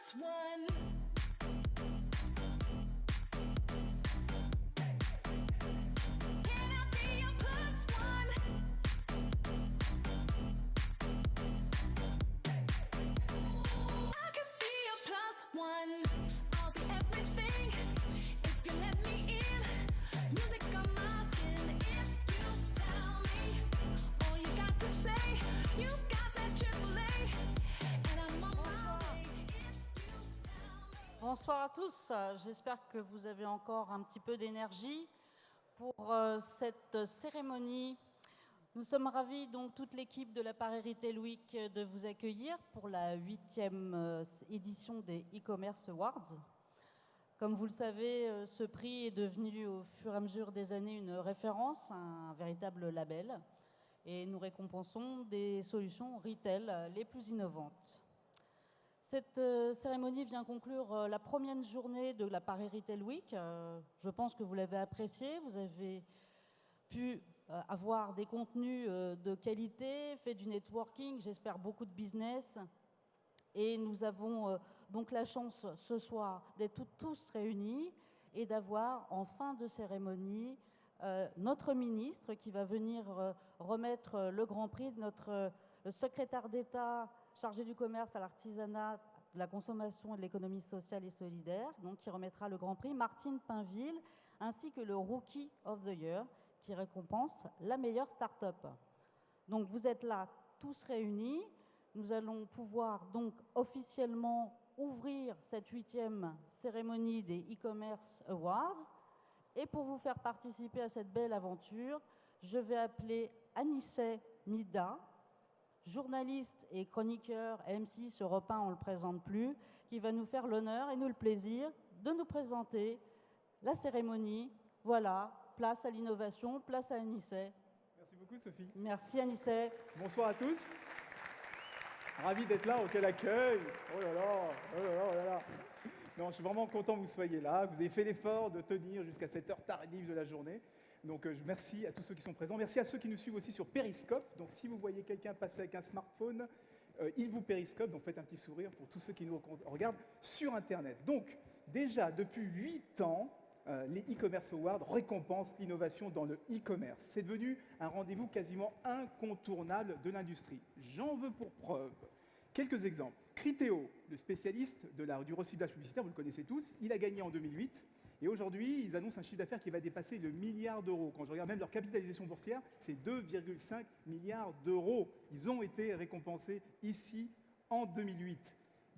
plus one? Can I be your plus one? I could be your plus one. I'll be everything if you let me in. Music on my skin if you tell me all you got to say. You got that AAA and I'm on my way if you tell me. Bonsoir à tous, j'espère que vous avez encore un petit peu d'énergie pour cette cérémonie. Nous sommes ravis, donc toute l'équipe de l'Appareil Retail Week, de vous accueillir pour la 8e édition des e-commerce awards. Comme vous le savez, ce prix est devenu au fur et à mesure des années une référence, un véritable label, et nous récompensons des solutions retail les plus innovantes. Cette cérémonie vient conclure la première journée de la Paris Retail Week. Je pense que vous l'avez apprécié. Vous avez pu avoir des contenus de qualité, fait du networking, j'espère beaucoup de business. Et nous avons donc la chance ce soir d'être tous réunis et d'avoir en fin de cérémonie notre ministre qui va venir remettre le Grand Prix de notre secrétaire d'État chargé du commerce à l'artisanat, de la consommation et de l'économie sociale et solidaire, donc qui remettra le Grand Prix, Martine Pinville, ainsi que le Rookie of the Year, qui récompense la meilleure start-up. Donc vous êtes là tous réunis. Nous allons pouvoir donc officiellement ouvrir cette 8e cérémonie des e-commerce awards. Et pour vous faire participer à cette belle aventure, je vais appeler Anissé Mida, journaliste et chroniqueur M6 Europe 1, on ne le présente plus, qui va nous faire l'honneur et nous le plaisir de nous présenter la cérémonie. Voilà, place à l'innovation, place à Anissé. Merci beaucoup Sophie. Merci Anissé. Bonsoir à tous. Ravi d'être là, quel accueil. Oh là là, oh là là, oh là là. Non, je suis vraiment content que vous soyez là, que vous ayez fait l'effort de tenir jusqu'à cette heure tardive de la journée. Donc merci à tous ceux qui sont présents. Merci à ceux qui nous suivent aussi sur Periscope. Donc si vous voyez quelqu'un passer avec un smartphone, il vous périscope, donc faites un petit sourire pour tous ceux qui nous regardent sur Internet. Donc déjà depuis 8 ans, les e-commerce awards récompensent l'innovation dans le e-commerce. C'est devenu un rendez-vous quasiment incontournable de l'industrie. J'en veux pour preuve quelques exemples. Criteo, le spécialiste du recyclage publicitaire, vous le connaissez tous, il a gagné en 2008. Et aujourd'hui, ils annoncent un chiffre d'affaires qui va dépasser le milliard d'euros. Quand je regarde même leur capitalisation boursière, c'est 2,5 milliards d'euros. Ils ont été récompensés ici en 2008.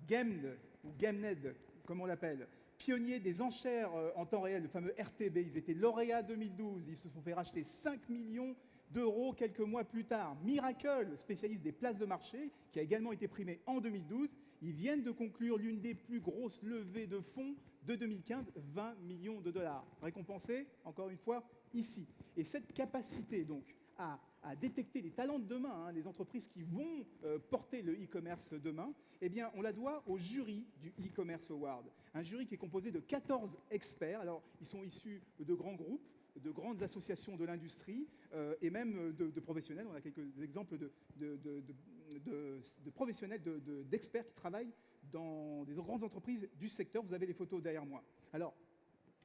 Gemd, ou Gemned, comme on l'appelle, pionnier des enchères en temps réel, le fameux RTB, ils étaient lauréats 2012, ils se sont fait racheter 5 millions d'euros quelques mois plus tard. Miracle, spécialiste des places de marché, qui a également été primé en 2012, ils viennent de conclure l'une des plus grosses levées de fonds de 2015, 20 millions de dollars, récompensés, encore une fois, ici. Et cette capacité, donc, à détecter les talents de demain, les entreprises qui vont porter le e-commerce demain, eh bien, on la doit au jury du e-commerce award. Un jury qui est composé de 14 experts. Alors, ils sont issus de grands groupes, de grandes associations de l'industrie et même de professionnels. On a quelques exemples de professionnels, d'experts qui travaillent dans des grandes entreprises du secteur. Vous avez les photos derrière moi. Alors,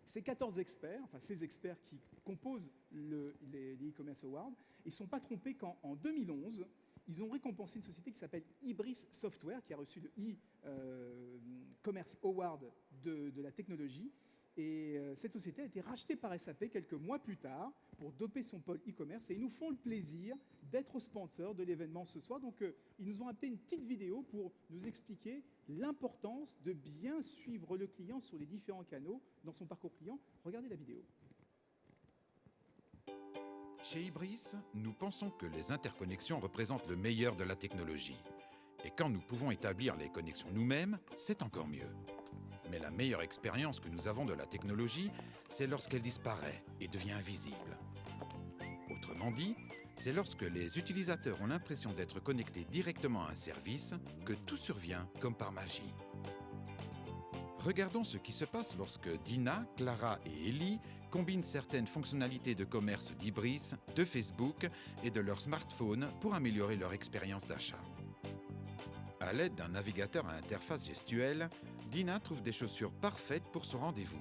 ces 14 experts, enfin ces experts qui composent les e-commerce awards, ils ne sont pas trompés quand, en 2011, ils ont récompensé une société qui s'appelle Ibris Software, qui a reçu le e-commerce award de la technologie. Et cette société a été rachetée par SAP quelques mois plus tard pour doper son pôle e-commerce. Et ils nous font le plaisir d'être sponsors de l'événement ce soir. Donc, ils nous ont apporté une petite vidéo pour nous expliquer l'importance de bien suivre le client sur les différents canaux dans son parcours client. Regardez la vidéo. Chez Ibris, nous pensons que les interconnexions représentent le meilleur de la technologie. Et quand nous pouvons établir les connexions nous-mêmes, c'est encore mieux. Mais la meilleure expérience que nous avons de la technologie, c'est lorsqu'elle disparaît et devient invisible. Autrement dit, c'est lorsque les utilisateurs ont l'impression d'être connectés directement à un service que tout survient comme par magie. Regardons ce qui se passe lorsque Dina, Clara et Ellie combinent certaines fonctionnalités de commerce d'Ibris, de Facebook et de leur smartphone pour améliorer leur expérience d'achat. À l'aide d'un navigateur à interface gestuelle, Dina trouve des chaussures parfaites pour son rendez-vous.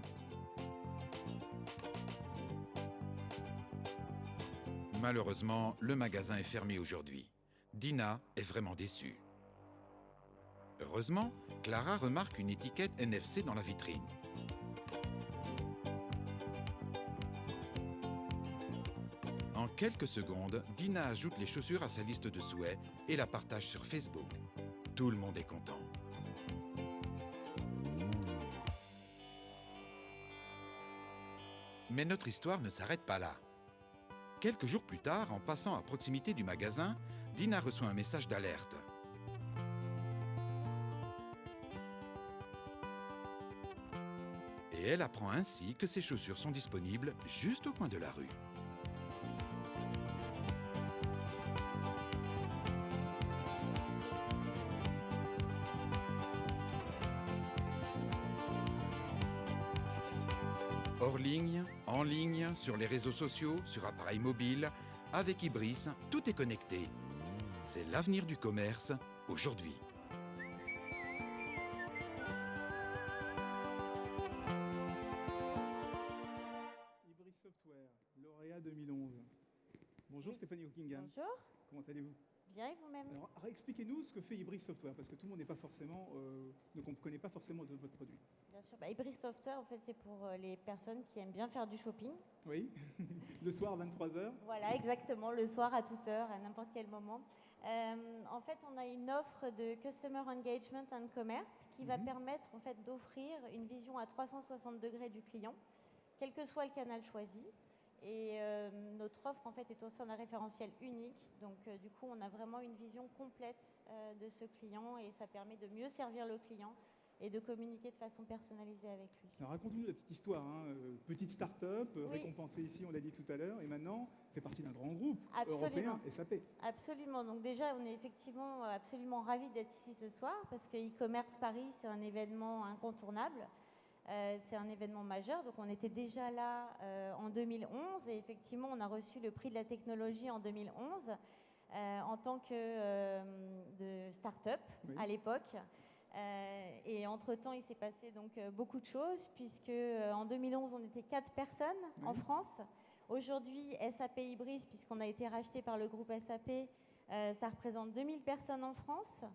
Malheureusement, le magasin est fermé aujourd'hui. Dina est vraiment déçue. Heureusement, Clara remarque une étiquette NFC dans la vitrine. En quelques secondes, Dina ajoute les chaussures à sa liste de souhaits et la partage sur Facebook. Tout le monde est content. Mais notre histoire ne s'arrête pas là. Quelques jours plus tard, en passant à proximité du magasin, Dina reçoit un message d'alerte. Et elle apprend ainsi que ses chaussures sont disponibles juste au coin de la rue. Hors ligne, en ligne, sur les réseaux sociaux, sur appareils mobiles, avec Ibris, tout est connecté. C'est l'avenir du commerce aujourd'hui. Ibris Software, lauréat 2011. Bonjour Stéphanie Hockingham. Bonjour, Comment allez-vous? bien et vous-même? Alors, expliquez-nous ce que fait Ibris Software, parce que tout le monde n'est pas forcément, ne connaît pas forcément votre produit. Bien sûr, Ibris Software, en fait, c'est pour les personnes qui aiment bien faire du shopping. Oui, le soir à 23h. Voilà, exactement, le soir à toute heure, à n'importe quel moment. En fait, on a une offre de Customer Engagement and Commerce qui va permettre en fait, d'offrir une vision à 360 degrés du client, quel que soit le canal choisi. Et notre offre en fait est au sein d'un référentiel unique. Donc du coup, on a vraiment une vision complète de ce client et ça permet de mieux servir le client et de communiquer de façon personnalisée avec lui. Alors racontez-nous la petite histoire, hein. Petite start-up, Oui. récompensée ici, on l'a dit tout à l'heure, et maintenant fait partie d'un grand groupe Absolument. européen, SAP. Absolument. Donc déjà, on est effectivement absolument ravis d'être ici ce soir parce que e-commerce Paris, c'est un événement incontournable. C'est un événement majeur. Donc on était déjà là en 2011 et effectivement, on a reçu le prix de la technologie en 2011 en tant que de start-up Oui. à l'époque. Et entre-temps, il s'est passé donc beaucoup de choses puisque en 2011, on était 4 personnes en France. Aujourd'hui, SAP Ibris, puisqu'on a été racheté par le groupe SAP, ça représente 2000 personnes en France.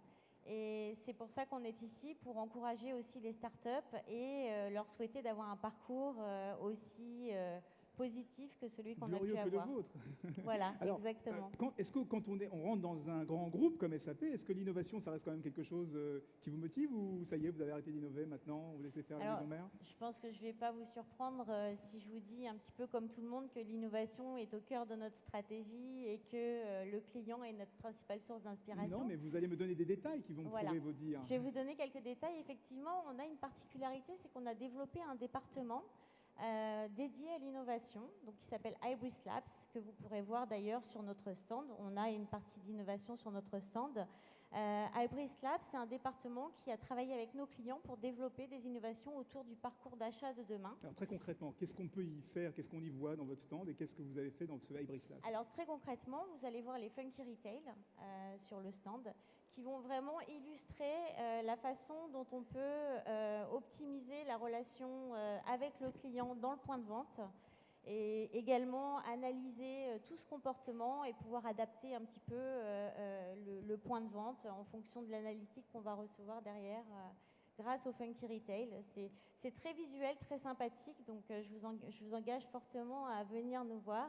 Et c'est pour ça qu'on est ici, pour encourager aussi les startups et leur souhaiter d'avoir un parcours aussi positif que celui qu'on a Glorieux pu que avoir. le vôtre. Voilà, Alors, exactement. Est-ce que quand on rentre dans un grand groupe comme SAP, est-ce que l'innovation, ça reste quand même quelque chose qui vous motive ou ça y est, vous avez arrêté d'innover maintenant, vous laissez faire la Alors, maison mère? Je pense que je ne vais pas vous surprendre si je vous dis un petit peu comme tout le monde que l'innovation est au cœur de notre stratégie et que le client est notre principale source d'inspiration. Non, mais vous allez me donner des détails qui vont me Voilà. prouver vos dires. Je vais vous donner quelques détails. Effectivement, on a une particularité, c'est qu'on a développé un département dédié à l'innovation, donc qui s'appelle Ibris Labs, que vous pourrez voir d'ailleurs sur notre stand. On a une partie d'innovation sur notre stand. Ibris Labs, c'est un département qui a travaillé avec nos clients pour développer des innovations autour du parcours d'achat de demain. Alors très concrètement, qu'est-ce qu'on peut y faire, qu'est-ce qu'on y voit dans votre stand et qu'est-ce que vous avez fait dans ce Ibris Lab? Alors très concrètement, vous allez voir les Funky Retail sur le stand qui vont vraiment illustrer la façon dont on peut optimiser la relation avec le client dans le point de vente et également analyser tout ce comportement et pouvoir adapter un petit peu le point de vente en fonction de l'analytique qu'on va recevoir derrière grâce au Funky Retail. C'est très visuel, très sympathique, donc je vous engage fortement à venir nous voir.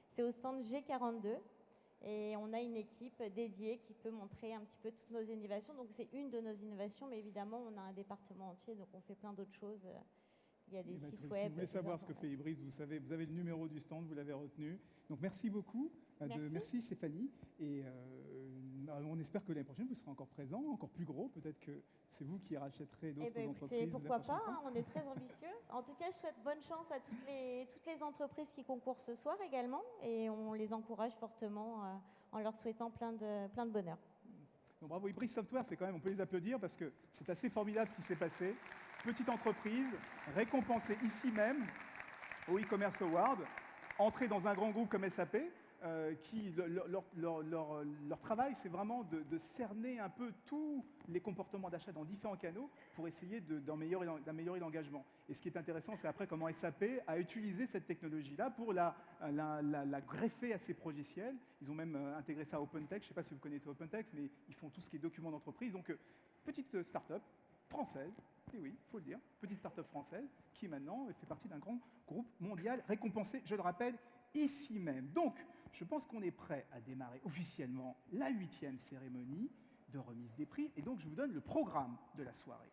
C'est au stand G42 et on a une équipe dédiée qui peut montrer un petit peu toutes nos innovations. Donc c'est une de nos innovations, mais évidemment on a un département entier, donc on fait plein d'autres choses. Il y a des sites Si web. vous voulez des savoir ce que fait informations. Ibris, vous savez, vous avez le numéro du stand, vous l'avez retenu. Donc merci beaucoup. Merci. Stéphanie. Et on espère que l'année prochaine, vous serez encore présent, encore plus gros. Peut-être que c'est vous qui rachèterez d'autres Eh ben, entreprises. écoutez, la pourquoi prochaine pas, fois. hein, on est très ambitieux. En tout cas, je souhaite bonne chance à toutes les entreprises qui concourent ce soir également et on les encourage fortement en leur souhaitant plein de bonheur. Donc, bravo, Ibris Software, c'est quand même, on peut les applaudir parce que c'est assez formidable ce qui s'est passé. Petite entreprise, récompensée ici même au e-commerce award, entrée dans un grand groupe comme SAP. leur travail, c'est vraiment de cerner un peu tous les comportements d'achat dans différents canaux pour essayer d'améliorer l'engagement. Et ce qui est intéressant, c'est après comment SAP a utilisé cette technologie-là pour la greffer à ses logiciels. Ils ont même intégré ça à OpenText. Je ne sais pas si vous connaissez OpenText, mais ils font tout ce qui est documents d'entreprise. Donc, petite start-up française, et oui, il faut le dire, petite start-up française, qui maintenant fait partie d'un grand groupe mondial récompensé, je le rappelle, ici même. Donc, je pense qu'on est prêt à démarrer officiellement la 8e cérémonie de remise des prix. Et donc, je vous donne le programme de la soirée.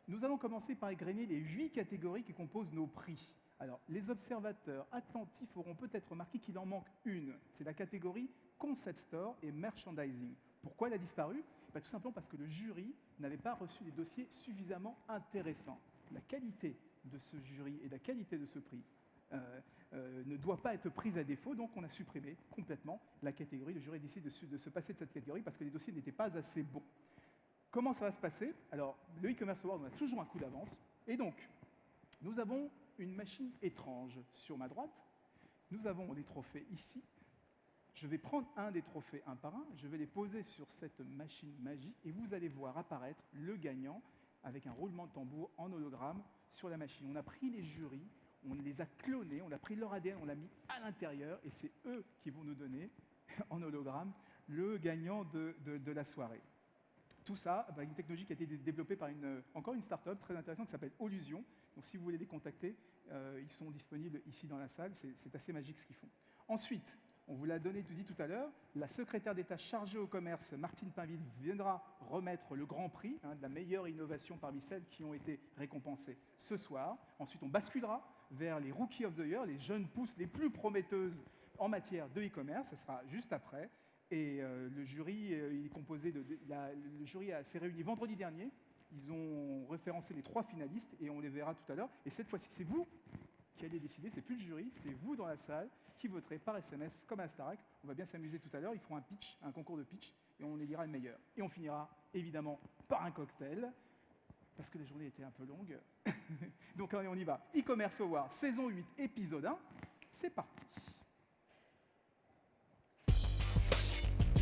Nous allons commencer par égrener les 8 catégories qui composent nos prix. Alors, les observateurs attentifs auront peut-être remarqué qu'il en manque une. C'est la catégorie Concept Store et Merchandising. Pourquoi elle a disparu ? Tout simplement parce que le jury n'avait pas reçu des dossiers suffisamment intéressants. La qualité de ce jury et la qualité de ce prix ne doit pas être prise à défaut, donc on a supprimé complètement la catégorie. Le jury décide de se passer de cette catégorie parce que les dossiers n'étaient pas assez bons. Comment ça va se passer ? Alors, le e-commerce award, on a toujours un coup d'avance. Et donc, nous avons une machine étrange sur ma droite. Nous avons des trophées ici. Je vais prendre un des trophées un par un, je vais les poser sur cette machine magique et vous allez voir apparaître le gagnant avec un roulement de tambour en hologramme sur la machine. On a pris les jurys, on les a clonés, on a pris leur ADN, on l'a mis à l'intérieur et c'est eux qui vont nous donner en hologramme le gagnant de la soirée. Tout ça, une technologie qui a été développée par encore une start-up très intéressante qui s'appelle Olusion. Donc si vous voulez les contacter, ils sont disponibles ici dans la salle, c'est assez magique ce qu'ils font. Ensuite, on vous l'a dit tout à l'heure, la secrétaire d'État chargée au commerce, Martine Pinville, viendra remettre le grand prix de la meilleure innovation parmi celles qui ont été récompensées ce soir. Ensuite, on basculera vers les Rookie of the Year, les jeunes pousses les plus prometteuses en matière de e-commerce. Ça sera juste après. Et le jury le jury s'est réuni vendredi dernier. Ils ont référencé les 3 finalistes et on les verra tout à l'heure. Et cette fois-ci, c'est vous qui allez décider, c'est plus le jury, c'est vous dans la salle qui voterez par SMS comme à Starac. On va bien s'amuser tout à l'heure, ils feront un concours de pitch et on élira le meilleur. Et on finira évidemment par un cocktail, parce que la journée était un peu longue. Donc allez, on y va. E-Commerce Award, saison 8, épisode 1, c'est parti.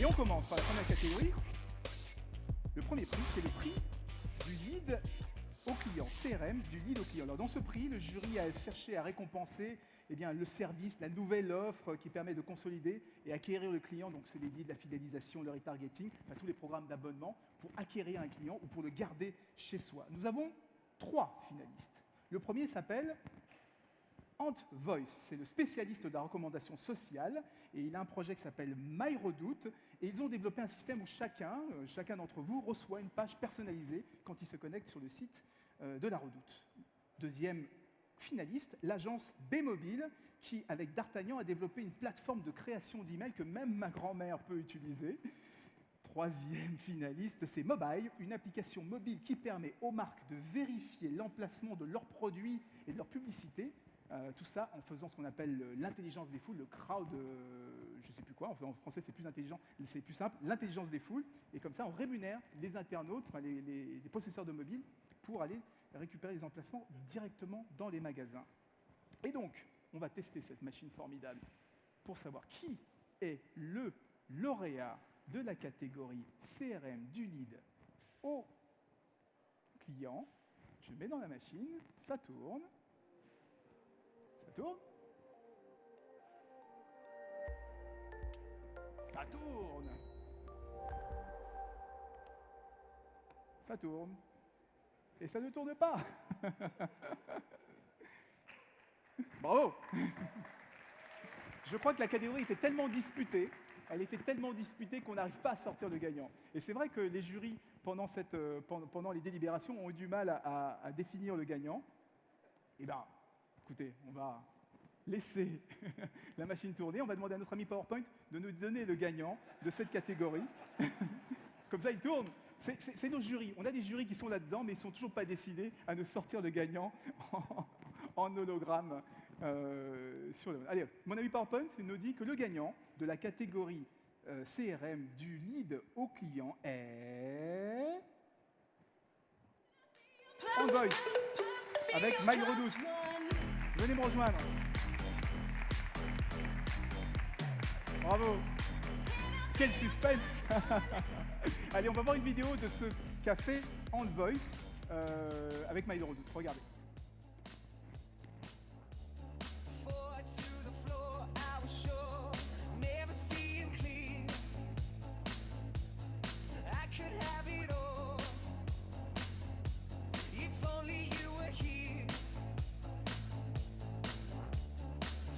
Et on commence par la première catégorie. Le premier prix, c'est le prix du lead au client, CRM, du lead au client. Alors dans ce prix, le jury a cherché à récompenser le service, la nouvelle offre qui permet de consolider et acquérir le client. Donc c'est les leads, la fidélisation, le retargeting, tous les programmes d'abonnement pour acquérir un client ou pour le garder chez soi. Nous avons 3 finalistes. Le premier s'appelle Ant Voice, c'est le spécialiste de la recommandation sociale et il a un projet qui s'appelle MyRedoute et ils ont développé un système où chacun d'entre vous reçoit une page personnalisée quand il se connecte sur le site de la Redoute. Deuxième finaliste, l'agence B-Mobile qui, avec D'Artagnan, a développé une plateforme de création d'emails que même ma grand-mère peut utiliser. Troisième finaliste, c'est Mobile, une application mobile qui permet aux marques de vérifier l'emplacement de leurs produits et de leurs publicités. Tout ça en faisant ce qu'on appelle l'intelligence des foules, le crowd, je ne sais plus quoi, en français c'est plus intelligent, c'est plus simple, l'intelligence des foules. Et comme ça, on rémunère les internautes, les possesseurs de mobiles, pour aller récupérer les emplacements directement dans les magasins. Et donc, on va tester cette machine formidable pour savoir qui est le lauréat de la catégorie CRM du lead au client. Je mets dans la machine, ça tourne. Ça tourne. Ça tourne. Ça tourne. Et ça ne tourne pas. Bravo. Je crois que la catégorie était tellement disputée, qu'on n'arrive pas à sortir le gagnant. Et c'est vrai que les jurys, pendant les délibérations, ont eu du mal à définir le gagnant. Eh bien, écoutez, on va laisser la machine tourner. On va demander à notre ami PowerPoint de nous donner le gagnant de cette catégorie. Comme ça, il tourne. C'est nos jurys. On a des jurys qui sont là-dedans, mais ils ne sont toujours pas décidés à nous sortir le gagnant en hologramme. Allez, mon ami PowerPoint nous dit que le gagnant de la catégorie CRM du lead au client est On Voice avec MyRedoute. Venez me rejoindre. Bravo. Quel suspense. Allez, on va voir une vidéo de ce café On Voice avec Maïlo Redoute. Regardez. Forward to the floor, I was sure, never seeing clear. I could have it all, if only you were here.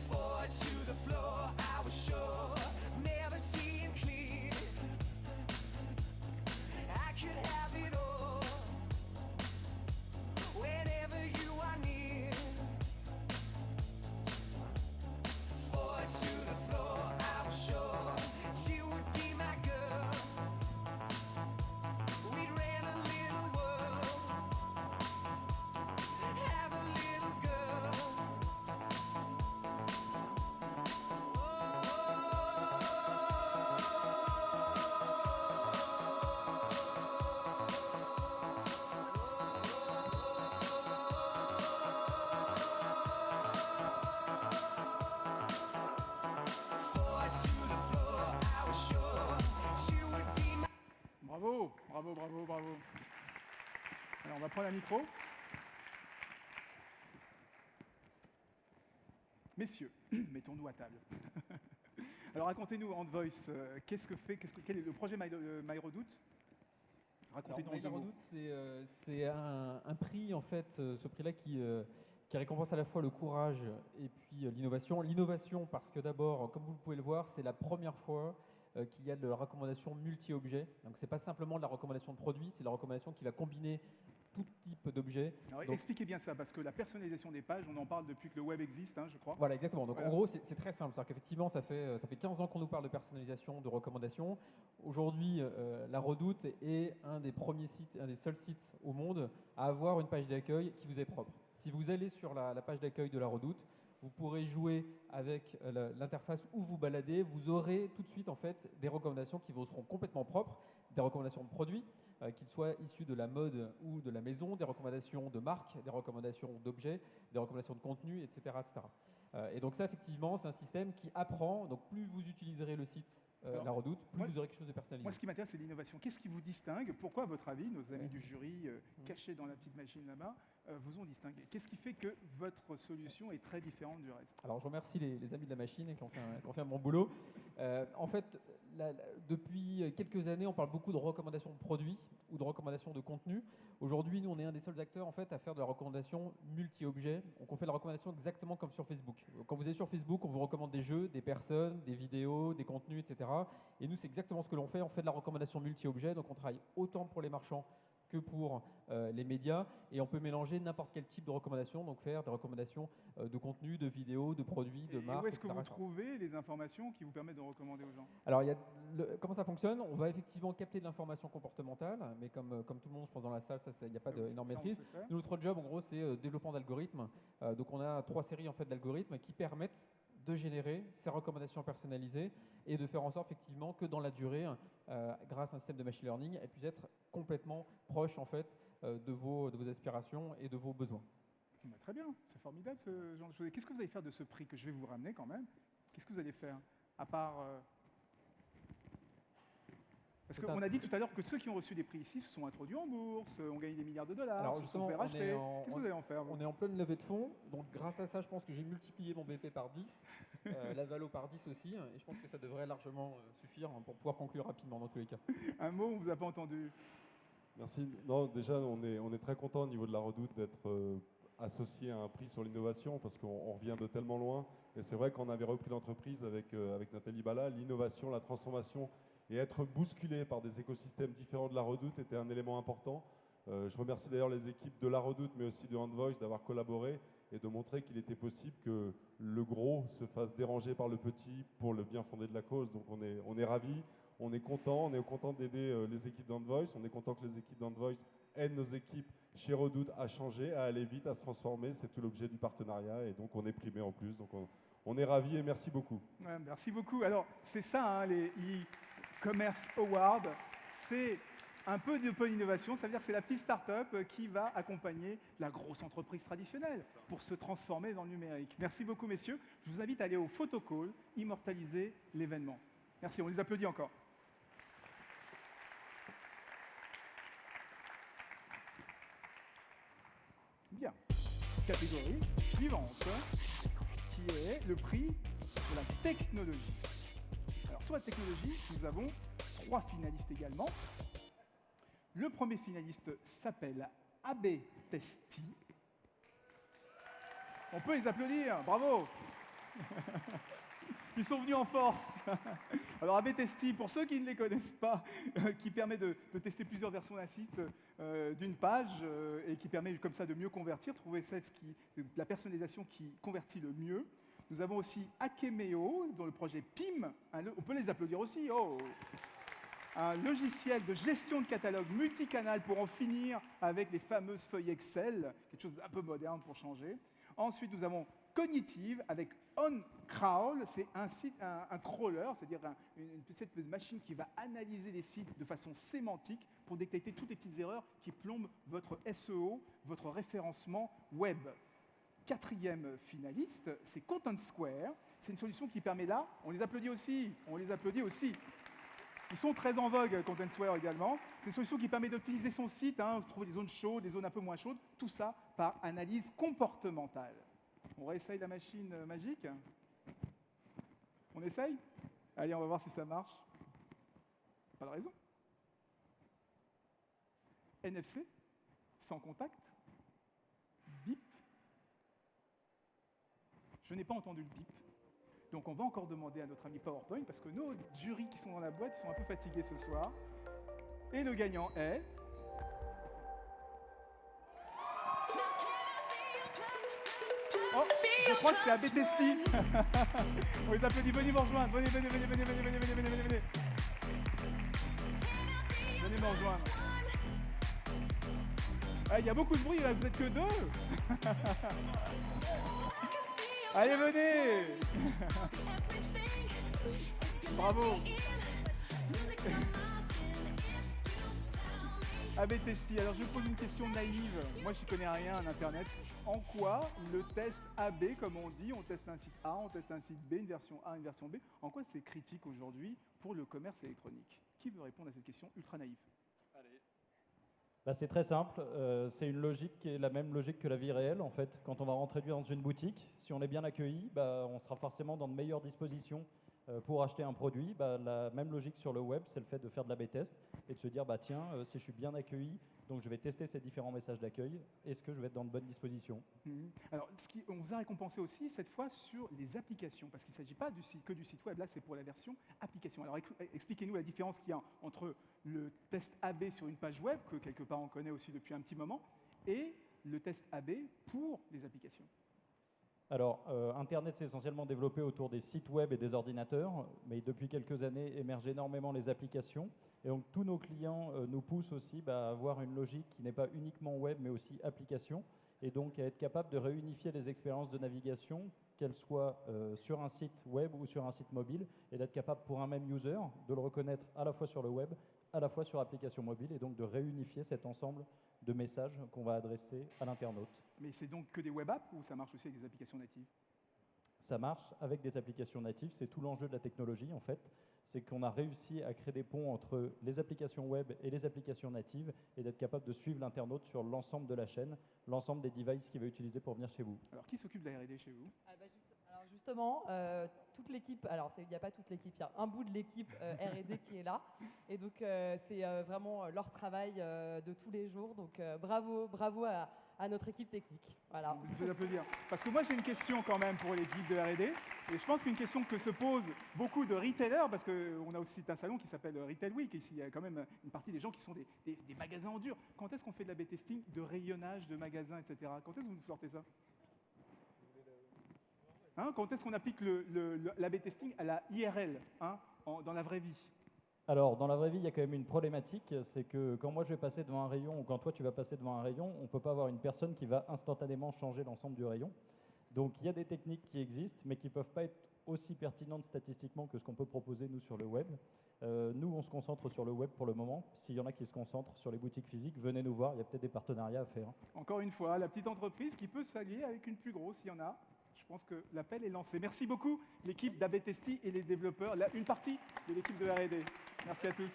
Forward to the floor, I was sure, never seeing clear. I could have it all, whenever you are near. Forward to the floor, I was sure she would be my girl. We'd rent a little world, have a little girl. Forward to the floor, I was sure she would be my. Bravo, bravo, bravo, bravo. Alors, on va prendre un micro. Messieurs, mettons-nous à table. Alors, racontez-nous, On Voice, quel est le projet My Redoute? Racontez-nous en Alors, deux mots. Redoute, c'est un prix, en fait, ce prix-là qui récompense à la fois le courage et puis l'innovation. L'innovation parce que d'abord, comme vous pouvez le voir, c'est la première fois qu'il y a de la recommandation multi-objets. Donc, ce n'est pas simplement de la recommandation de produits, c'est la recommandation qui va combiner tout type d'objets. Alors, Donc- expliquez bien ça, parce que la personnalisation des pages, on en parle depuis que le web existe, hein, je crois. Voilà, exactement. Donc Voilà. en gros, c'est très simple. C'est-à-dire qu'effectivement, ça fait 15 ans qu'on nous parle de personnalisation, de recommandation. Aujourd'hui, La Redoute est un des premiers sites, un des seuls sites au monde à avoir une page d'accueil qui vous est propre. Si vous allez sur la page d'accueil de La Redoute, vous pourrez jouer avec l'interface où vous baladez. Vous aurez tout de suite en fait des recommandations qui vous seront complètement propres, des recommandations de produits, qu'ils soient issus de la mode ou de la maison, des recommandations de marques, des recommandations d'objets, des recommandations de contenu, etc. etc. Et donc ça, effectivement, c'est un système qui apprend. Donc plus vous utiliserez le site Alors, La Redoute, plus moi- vous aurez quelque chose de personnalisé. Moi, ce qui m'intéresse, c'est l'innovation. Qu'est-ce qui vous distingue? Pourquoi, à votre avis, nos amis Ouais. du jury, cachés dans la petite machine là-bas, vous ont distingué? Qu'est-ce qui fait que votre solution est très différente du reste? Alors, je remercie les amis de la machine qui ont fait un bon boulot. En fait, depuis quelques années, on parle beaucoup de recommandations de produits ou de recommandations de contenu. Aujourd'hui, nous, on est un des seuls acteurs en fait, à faire de la recommandation multi-objets. Donc, on fait la recommandation exactement comme sur Facebook. Quand vous êtes sur Facebook, on vous recommande des jeux, des personnes, des vidéos, des contenus, etc. Et nous, c'est exactement ce que l'on fait. On fait de la recommandation multi-objets. Donc, on travaille autant pour les marchands que pour les médias, et on peut mélanger n'importe quel type de recommandation, donc faire des recommandations de contenu, de vidéos, de produits, de Et marques, où est-ce que etc. vous trouvez les informations qui vous permettent de recommander aux gens? Alors, comment ça fonctionne? On va effectivement capter de l'information comportementale, mais comme tout le monde, je pense, dans la salle, il n'y a pas d'énorme Ça, on maîtrise. sait faire. Nous, notre job, en gros, c'est développement d'algorithmes. Donc, on a 3 séries en fait, d'algorithmes qui permettent de générer ces recommandations personnalisées et de faire en sorte effectivement que dans la durée, grâce à un système de machine learning, elles puissent être complètement proches en fait, de vos aspirations et de vos besoins. Bah, très bien, c'est formidable ce genre de choses. Et qu'est-ce que vous allez faire de ce prix que je vais vous ramener quand même? Qu'est-ce que vous allez faire? À part. Parce C'est qu'on un- a dit tout à l'heure que ceux qui ont reçu des prix ici se sont introduits en bourse, ont gagné des milliards de dollars, Alors, se sont justement, fait on racheter. est en- Qu'est-ce que vous allez en faire vous On est en pleine levée de fonds, donc grâce à ça, je pense que j'ai multiplié mon BP par 10, la Valo par 10 aussi, et je pense que ça devrait largement suffire pour pouvoir conclure rapidement dans tous les cas. Un mot, on vous a pas entendu. Merci. Non, déjà, on est très content au niveau de La Redoute d'être associé à un prix sur l'innovation parce qu'on revient de tellement loin. Et c'est vrai qu'on avait repris l'entreprise avec Nathalie Bala. L'innovation, la transformation et être bousculé par des écosystèmes différents de La Redoute était un élément important. Je remercie d'ailleurs les équipes de La Redoute, mais aussi de Handvoice d'avoir collaboré et de montrer qu'il était possible que le gros se fasse déranger par le petit pour le bien fondé de la cause. Donc on est ravis. On est content d'aider les équipes d'Handvoice, on est content que les équipes d'Handvoice aident nos équipes chez Redoute à changer, à aller vite, à se transformer. C'est tout l'objet du partenariat et donc on est primé en plus. Donc on est ravis et merci beaucoup. Ouais, merci beaucoup. Alors, c'est ça, hein, les e-commerce awards. C'est un peu d'innovation, ça veut dire que c'est la petite start-up qui va accompagner la grosse entreprise traditionnelle pour se transformer dans le numérique. Merci beaucoup, messieurs. Je vous invite à aller au photocall, immortaliser l'événement. Merci, on les applaudit encore. Bien. Catégorie suivante, qui est le prix de la technologie. Alors, sur la technologie, nous avons 3 finalistes également. Le premier finaliste s'appelle AB Testi. On peut les applaudir, bravo. Ils sont venus en force. Alors AB Testi, pour ceux qui ne les connaissent pas, qui permet de tester plusieurs versions d'un site, d'une page, et qui permet comme ça de mieux convertir, trouver la personnalisation qui convertit le mieux. Nous avons aussi Akemeo, dans le projet PIM. On peut les applaudir aussi. Oh. Un logiciel de gestion de catalogue multicanal pour en finir avec les fameuses feuilles Excel, quelque chose d'un peu moderne pour changer. Ensuite, nous avons Cognitive avec OnCrawl, c'est un crawler, c'est-à-dire une petite machine qui va analyser les sites de façon sémantique pour détecter toutes les petites erreurs qui plombent votre SEO, votre référencement web. 4e finaliste, c'est Content Square. C'est une solution qui permet là, on les applaudit aussi. Ils sont très en vogue, Content Square également. C'est une solution qui permet d'optimiser son site, trouver des zones chaudes, des zones un peu moins chaudes, tout ça par analyse comportementale. On réessaye la machine magique? On essaye? Allez, on va voir si ça marche. Pas de raison. NFC, sans contact, bip. Je n'ai pas entendu le bip. Donc on va encore demander à notre ami PowerPoint, parce que nos jurys qui sont dans la boîte, ils sont un peu fatigués ce soir. Et le gagnant est... Oh, je crois que c'est AB Testi. On les applaudit, venez me rejoindre. Venez. Venez me rejoindre. Ah, il y a beaucoup de bruit là, vous n'êtes que 2. Allez, venez. Bravo. AB Testi, alors je vous pose une question naïve. Moi, je n'y connais rien en Internet. En quoi le test AB, comme on dit, on teste un site A, on teste un site B, une version A, une version B, en quoi c'est critique aujourd'hui pour le commerce électronique? Qui veut répondre à cette question ultra naïve? Bah, c'est très simple, c'est une logique qui est la même logique que la vie réelle en fait. Quand on va rentrer dans une boutique, si on est bien accueilli, bah, on sera forcément dans de meilleures dispositions pour acheter un produit. Bah, la même logique sur le web, c'est le fait de faire de l'A/B test et de se dire bah, tiens, si je suis bien accueilli, donc je vais tester ces différents messages d'accueil, est-ce que je vais être dans de bonnes dispositions? Alors, on vous a récompensé aussi cette fois sur les applications, parce qu'il ne s'agit pas que du site web, là c'est pour la version application. Alors expliquez-nous la différence qu'il y a entre le test AB sur une page web, que quelque part on connaît aussi depuis un petit moment, et le test AB pour les applications. Alors, Internet s'est essentiellement développé autour des sites web et des ordinateurs, mais depuis quelques années émergent énormément les applications. Et donc, tous nos clients nous poussent aussi à avoir une logique qui n'est pas uniquement web, mais aussi application, et donc à être capable de réunifier les expériences de navigation, qu'elles soient sur un site web ou sur un site mobile, et d'être capable pour un même user de le reconnaître à la fois sur le web, à la fois sur application mobile, et donc de réunifier cet ensemble de messages qu'on va adresser à l'internaute. Mais c'est donc que des web apps ou ça marche aussi avec des applications natives? Ça marche avec des applications natives, c'est tout l'enjeu de la technologie en fait, c'est qu'on a réussi à créer des ponts entre les applications web et les applications natives et d'être capable de suivre l'internaute sur l'ensemble de la chaîne, l'ensemble des devices qu'il va utiliser pour venir chez vous. Alors qui s'occupe de la R&D chez vous? Alors justement, toute l'équipe, alors il n'y a pas toute l'équipe, il y a un bout de l'équipe R&D qui est là, et donc c'est vraiment leur travail de tous les jours, donc bravo à notre équipe technique. Voilà. Je vais applaudir. Parce que moi j'ai une question quand même pour l'équipe de R&D, et je pense qu'une question que se posent beaucoup de retailers, parce qu'on a aussi un salon qui s'appelle Retail Week, et ici il y a quand même une partie des gens qui sont des magasins en dur. Quand est-ce qu'on fait de l'A/B testing, de rayonnage de magasins, etc. Quand est-ce que vous nous sortez ça? Quand est-ce qu'on applique l'A/B testing à la IRL, dans la vraie vie? Alors, dans la vraie vie, il y a quand même une problématique, c'est que quand moi je vais passer devant un rayon ou quand toi tu vas passer devant un rayon, on ne peut pas avoir une personne qui va instantanément changer l'ensemble du rayon. Donc, il y a des techniques qui existent, mais qui ne peuvent pas être aussi pertinentes statistiquement que ce qu'on peut proposer nous sur le web. Nous, on se concentre sur le web pour le moment. S'il y en a qui se concentrent sur les boutiques physiques, venez nous voir, il y a peut-être des partenariats à faire. Encore une fois, la petite entreprise qui peut s'allier avec une plus grosse, il y en a. Je pense que l'appel est lancé. Merci beaucoup, l'équipe d'AB Testi et les développeurs, une partie de l'équipe de R&D. Merci à tous.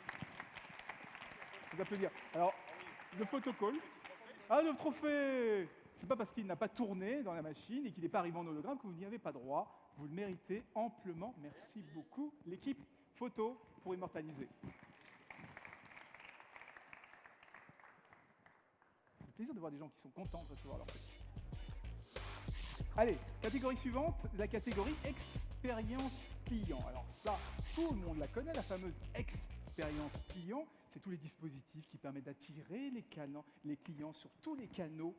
Vous applaudir. Alors, le photocall. Ah, le trophée! C'est pas parce qu'il n'a pas tourné dans la machine et qu'il n'est pas arrivé en hologramme que vous n'y avez pas droit. Vous le méritez amplement. Merci beaucoup, l'équipe photo, pour immortaliser. C'est plaisir de voir des gens qui sont contents de recevoir leur prix. Allez, catégorie suivante, la catégorie expérience client. Alors ça, tout le monde la connaît, la fameuse expérience client. C'est tous les dispositifs qui permettent d'attirer les clients sur tous les canaux,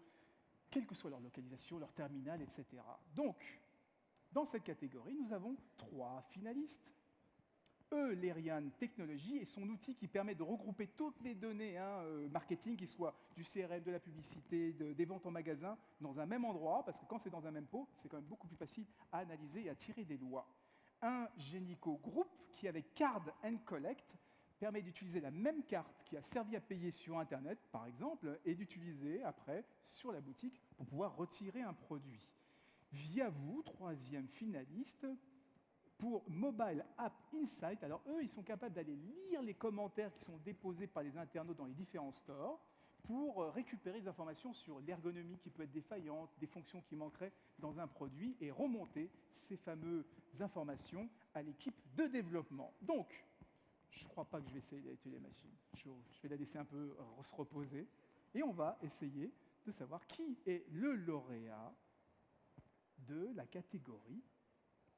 quelle que soit leur localisation, leur terminal, etc. Donc, dans cette catégorie, nous avons 3 finalistes. Lerian Technologies est son outil qui permet de regrouper toutes les données marketing, qui soient du CRM, de la publicité, des ventes en magasin, dans un même endroit, parce que quand c'est dans un même pot, c'est quand même beaucoup plus facile à analyser et à tirer des lois. Genico Group, qui avec Card and Collect, permet d'utiliser la même carte qui a servi à payer sur Internet, par exemple, et d'utiliser après sur la boutique pour pouvoir retirer un produit. Viavoo, 3e finaliste, pour Mobile App Insight. Alors eux, ils sont capables d'aller lire les commentaires qui sont déposés par les internautes dans les différents stores pour récupérer des informations sur l'ergonomie qui peut être défaillante, des fonctions qui manqueraient dans un produit et remonter ces fameuses informations à l'équipe de développement. Donc, je ne crois pas que je vais essayer d'arrêter les machines. Je vais la laisser un peu se reposer. Et on va essayer de savoir qui est le lauréat de la catégorie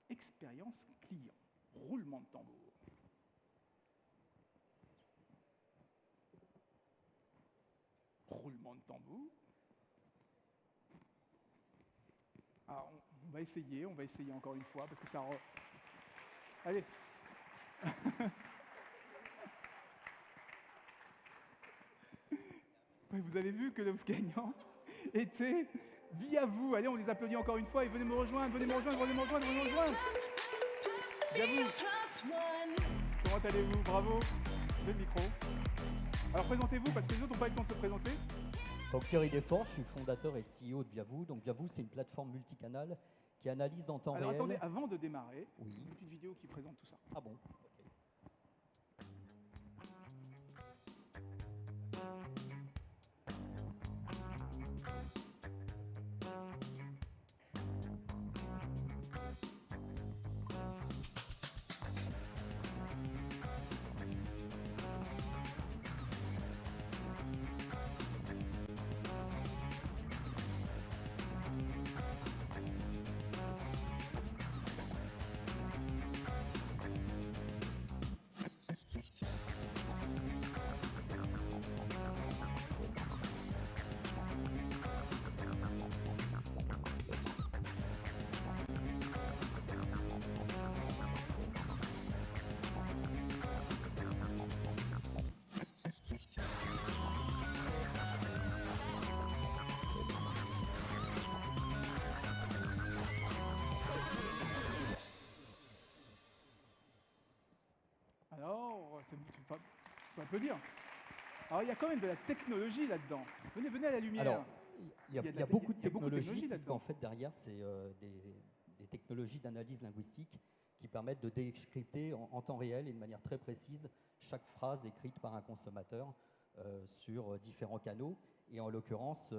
expérience client. Roulement de tambour. Roulement de tambour. Alors, on va essayer encore une fois, parce que ça... Allez. Vous avez vu que le gagnant était Viavoo. Allez, on les applaudit encore une fois et venez me rejoindre, venez me rejoindre. Viavoo. Comment allez-vous? Bravo. Le micro. Alors présentez-vous, parce que les autres n'ont pas eu le temps de se présenter. Donc Thierry Desforges, je suis fondateur et CEO de Viavoo. Donc Viavoo, c'est une plateforme multicanal qui analyse en temps Alors réel. attendez, avant de démarrer, Oui. une petite vidéo qui présente tout ça. Ah bon? Alors, tu peux applaudir. Alors il y a quand même de la technologie là-dedans. Venez à la lumière. Alors, il y a beaucoup de technologies, là-dedans. puisqu'en fait, derrière, c'est des technologies d'analyse linguistique qui permettent de décrypter en temps réel et de manière très précise chaque phrase écrite par un consommateur sur différents canaux, et en l'occurrence,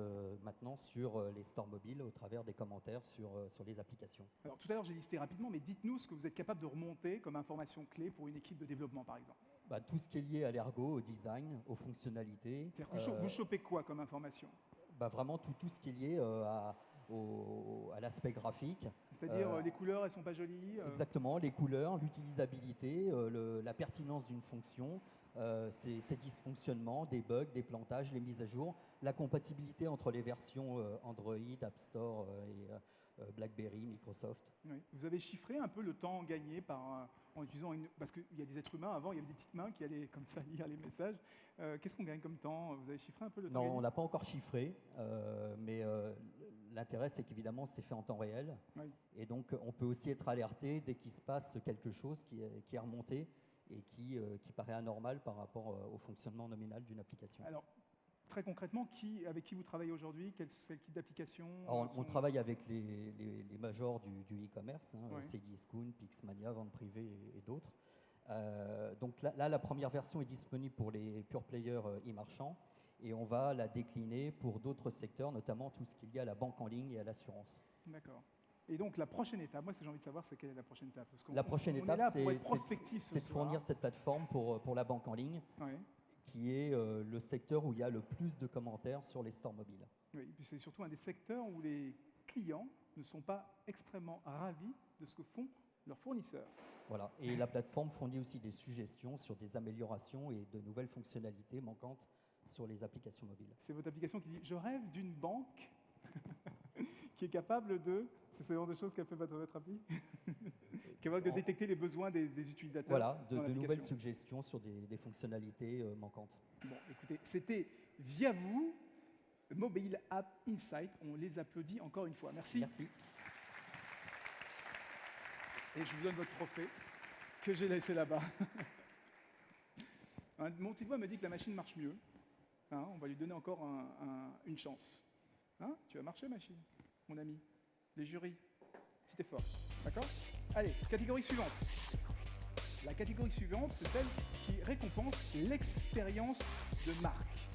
maintenant, sur les stores mobiles, au travers des commentaires sur les applications. Alors tout à l'heure, j'ai listé rapidement, mais dites-nous ce que vous êtes capable de remonter comme information clé pour une équipe de développement, par exemple. Bah, tout ce qui est lié à l'ergo, au design, aux fonctionnalités. Vous chopez quoi comme information? Bah, vraiment tout ce qui est lié à l'aspect graphique. C'est-à-dire les couleurs, elles sont pas jolies Exactement, les couleurs, l'utilisabilité, la pertinence d'une fonction, ses dysfonctionnements, des bugs, des plantages, les mises à jour, la compatibilité entre les versions Android, App Store et BlackBerry, Microsoft. Oui. Vous avez chiffré un peu le temps gagné par en utilisant parce qu'il y a des êtres humains, avant, il y avait des petites mains qui allaient comme ça lire les messages. Qu'est-ce qu'on gagne comme temps? Vous avez chiffré un peu le temps Non, gagné on l'a pas encore chiffré, mais l'intérêt, c'est qu'évidemment, c'est fait en temps réel. Oui. Et donc, on peut aussi être alerté dès qu'il se passe quelque chose qui est remonté et qui paraît anormal par rapport au fonctionnement nominal d'une application. Alors, très concrètement, avec qui vous travaillez aujourd'hui? Quel type d'application? Alors, on travaille avec les majors du e-commerce, Ouais. Cdiscount, Pixmania, Vente Privée et d'autres. Donc là, la première version est disponible pour les pure players e-marchands et on va la décliner pour d'autres secteurs, notamment tout ce qu'il y a à la banque en ligne et à l'assurance. D'accord. Et donc, la prochaine étape, moi, ce que j'ai envie de savoir, c'est quelle est la prochaine étape? Parce La prochaine on est étape, là pour être prospectif ce c'est de soir. fournir cette plateforme pour la banque en ligne, Ouais. qui est le secteur où il y a le plus de commentaires sur les stores mobiles. Oui, puis c'est surtout un des secteurs où les clients ne sont pas extrêmement ravis de ce que font leurs fournisseurs. Voilà. Et la plateforme fournit aussi des suggestions sur des améliorations et de nouvelles fonctionnalités manquantes sur les applications mobiles. C'est votre application qui dit « Je rêve d'une banque qui est capable de… » C'est ce genre de choses qu'a fait votre appli Capable de détecter les besoins des utilisateurs. Voilà, dans de l'application. nouvelles suggestions sur des fonctionnalités manquantes. Bon, écoutez, c'était via vous, Mobile App Insight. On les applaudit encore une fois. Merci. Merci. Et je vous donne votre trophée que j'ai laissé là-bas. Mon petit doigt me dit que la machine marche mieux. Hein, on va lui donner encore une chance. Hein, tu vas marcher, machine, mon ami. Les jurys, petit effort. D'accord? Allez, catégorie suivante. La catégorie suivante, c'est celle qui récompense l'expérience de marque.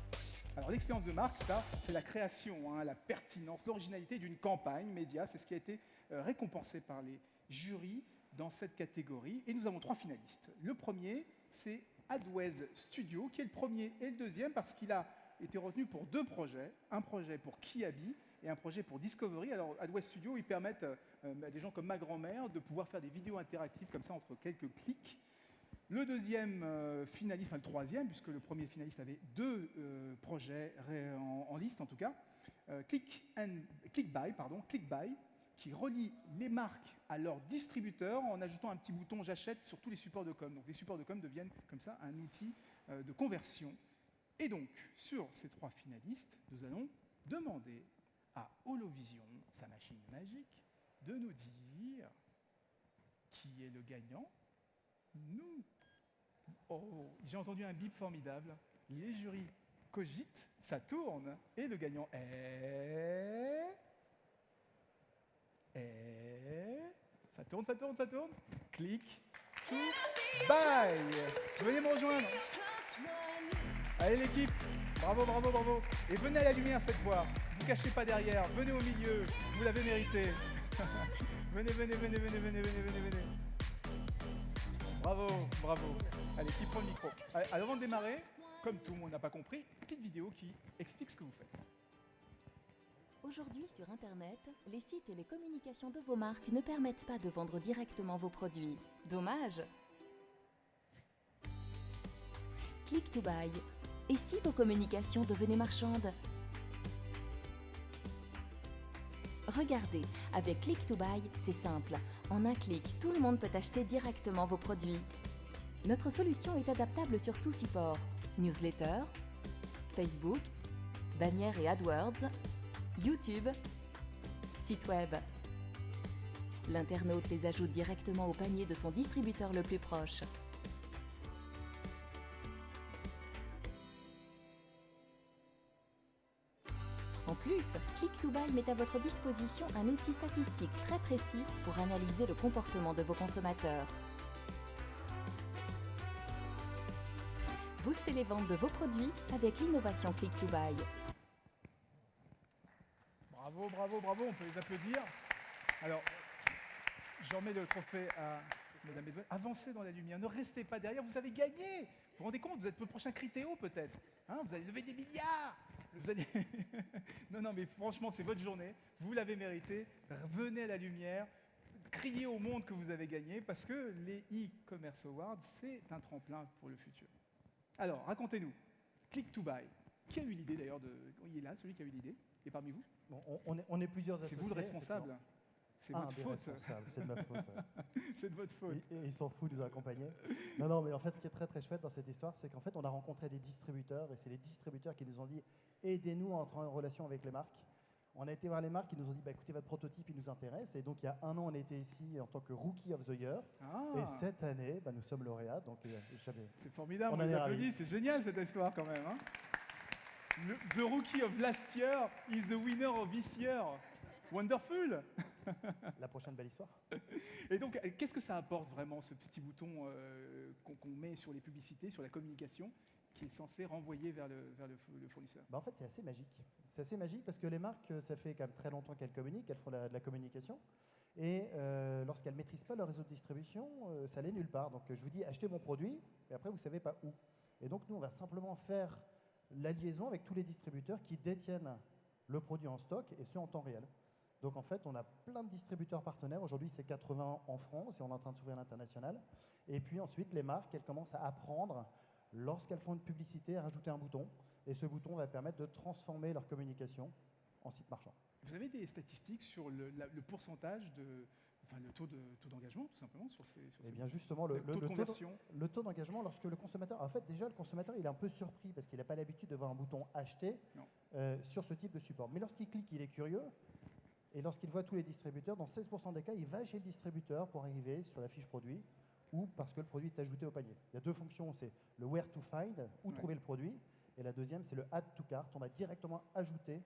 Alors, l'expérience de marque, ça, c'est la création, hein, la pertinence, l'originalité d'une campagne média. C'est ce qui a été récompensé par les jurys dans cette catégorie. Et nous avons 3 finalistes. Le premier, c'est AdWays Studio, qui est le premier et le deuxième parce qu'il a été retenu pour 2 projets. Un projet pour Kiabi et un projet pour Discovery. Alors, AdWays Studio, ils permettent à des gens comme ma grand-mère de pouvoir faire des vidéos interactives comme ça entre quelques clics. Le deuxième finaliste, enfin le troisième, puisque le premier finaliste avait 2 projets en liste en tout cas, ClickBuy, qui relie les marques à leurs distributeurs en ajoutant un petit bouton « J'achète » sur tous les supports de com. Donc les supports de com deviennent comme ça un outil de conversion. Et donc, sur ces 3 finalistes, nous allons demander à Holovision, sa machine magique, de nous dire qui est le gagnant. Nous. Oh, j'ai entendu un bip formidable. Les jurys cogitent, ça tourne, et le gagnant est… Ça tourne, ça tourne, ça tourne. Click to buy. Venez me rejoindre. Allez l'équipe, bravo, bravo, bravo. Et venez à la lumière cette fois. Ne vous cachez pas derrière, venez au milieu, vous l'avez mérité. Venez, venez, venez, venez, venez, venez, venez, venez. Bravo, bravo. Allez, qui prend le micro? Allez, avant de démarrer, comme tout le monde n'a pas compris, petite vidéo qui explique ce que vous faites. Aujourd'hui sur Internet, les sites et les communications de vos marques ne permettent pas de vendre directement vos produits. Dommage! Click to buy. Et si vos communications devenaient marchandes? Regardez, avec Click to buy, c'est simple. En un clic, tout le monde peut acheter directement vos produits. Notre solution est adaptable sur tout support. Newsletter, Facebook, bannières et AdWords, YouTube, site web. L'internaute les ajoute directement au panier de son distributeur le plus proche. En plus, Click to Buy met à votre disposition un outil statistique très précis pour analyser le comportement de vos consommateurs. Boostez les ventes de vos produits avec l'innovation Click to Buy. Bravo, bravo, bravo, on peut les applaudir. Alors, je remets le trophée à Mesdames et Messieurs. Avancez dans la lumière, ne restez pas derrière, vous avez gagné. Vous vous rendez compte, vous êtes le prochain Criteo peut-être. Hein, vous allez lever des milliards. Vous allez… non, non, mais franchement, c'est votre journée, vous l'avez mérité. Venez à la lumière, criez au monde que vous avez gagné, parce que les e-commerce awards, c'est un tremplin pour le futur. Alors, racontez-nous, Click to Buy. Qui a eu l'idée d'ailleurs de… Il est là, celui qui a eu l'idée, et parmi vous? Bon, on est plusieurs associés. C'est vous le responsable? C'est un votre des faute. responsables, c'est de ma faute. Ouais. C'est de votre faute. Et ils s'en foutent de nous accompagner. Non, non, mais en fait, ce qui est très très chouette dans cette histoire, c'est qu'en fait, on a rencontré des distributeurs et c'est les distributeurs qui nous ont dit aidez-nous à entrer en relation avec les marques. On a été voir les marques qui nous ont dit bah, écoutez, votre prototype il nous intéresse. Et donc, il y a 1 an, on était ici en tant que Rookie of the Year. Ah. Et cette année, bah, nous sommes lauréats. Donc, C'est formidable, on on en les est applaudit, ravis. c'est génial cette histoire quand même. Hein. The Rookie of last year is the winner of this year. Wonderful. La prochaine belle histoire. Et donc, qu'est-ce que ça apporte vraiment, ce petit bouton qu'on met sur les publicités, sur la communication, qui est censé renvoyer vers le fournisseur? Bah, en fait, c'est assez magique. C'est assez magique parce que les marques, ça fait quand même très longtemps qu'elles communiquent, elles font de la communication. Et lorsqu'elles ne maîtrisent pas leur réseau de distribution, ça allait nulle part. Donc, je vous dis, achetez mon produit, et après, vous ne savez pas où. Et donc, nous, on va simplement faire la liaison avec tous les distributeurs qui détiennent le produit en stock, et ce, en temps réel. Donc, en fait, on a plein de distributeurs partenaires. Aujourd'hui, c'est 80 en France, et on est en train de s'ouvrir à l'international. Et puis ensuite, les marques, elles commencent à apprendre, lorsqu'elles font une publicité, à rajouter un bouton. Et ce bouton va permettre de transformer leur communication en site marchand. Vous avez des statistiques sur le pourcentage le taux d'engagement, tout simplement, sur ces Eh bien, justement, le taux de conversion. le taux d'engagement, lorsque le consommateur... En fait, déjà, le consommateur, il est un peu surpris parce qu'il n'a pas l'habitude de voir un bouton « Acheter » sur ce type de support. Mais lorsqu'il clique, il est curieux. Et lorsqu'il voit tous les distributeurs, dans 16% des cas, il va chez le distributeur pour arriver sur la fiche produit ou parce que le produit est ajouté au panier. Il y a 2 fonctions, c'est le « Where to find », où trouver le produit, et la deuxième, c'est le « Add to cart ». On va directement ajouter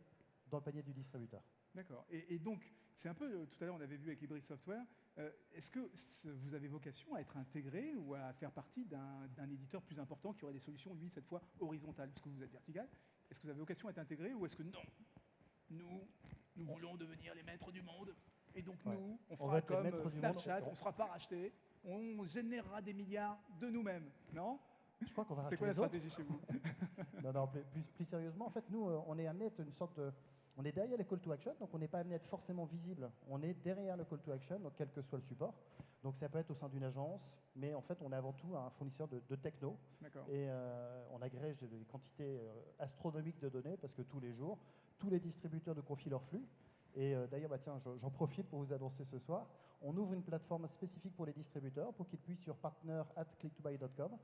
dans le panier du distributeur. D'accord. Et donc, c'est un peu, tout à l'heure, on avait vu avec Hybrid Software, est-ce que vous avez vocation à être intégré ou à faire partie d'un éditeur plus important qui aurait des solutions, lui, cette fois, horizontales? Parce que vous êtes vertical. Est-ce que vous avez vocation à être intégré ou est-ce que non, nous voulons devenir les maîtres du monde et donc nous, on fera comme Snapchat, on ne sera pas racheté, on générera des milliards de nous-mêmes, non? Je crois qu'on va C'est racheter quoi la les autres. stratégie chez vous? Non, plus sérieusement, en fait, nous, on est amené à être une sorte de... On est derrière les call to action, donc on n'est pas amené à être forcément visible. On est derrière le call to action, donc quel que soit le support. Donc ça peut être au sein d'une agence, mais en fait, on est avant tout un fournisseur de techno. Et on agrège des quantités astronomiques de données parce que tous les jours, tous les distributeurs nous confient leur flux. Et d'ailleurs, bah, tiens, j'en profite pour vous annoncer ce soir, on ouvre une plateforme spécifique pour les distributeurs pour qu'ils puissent sur partner@clicktobuy.com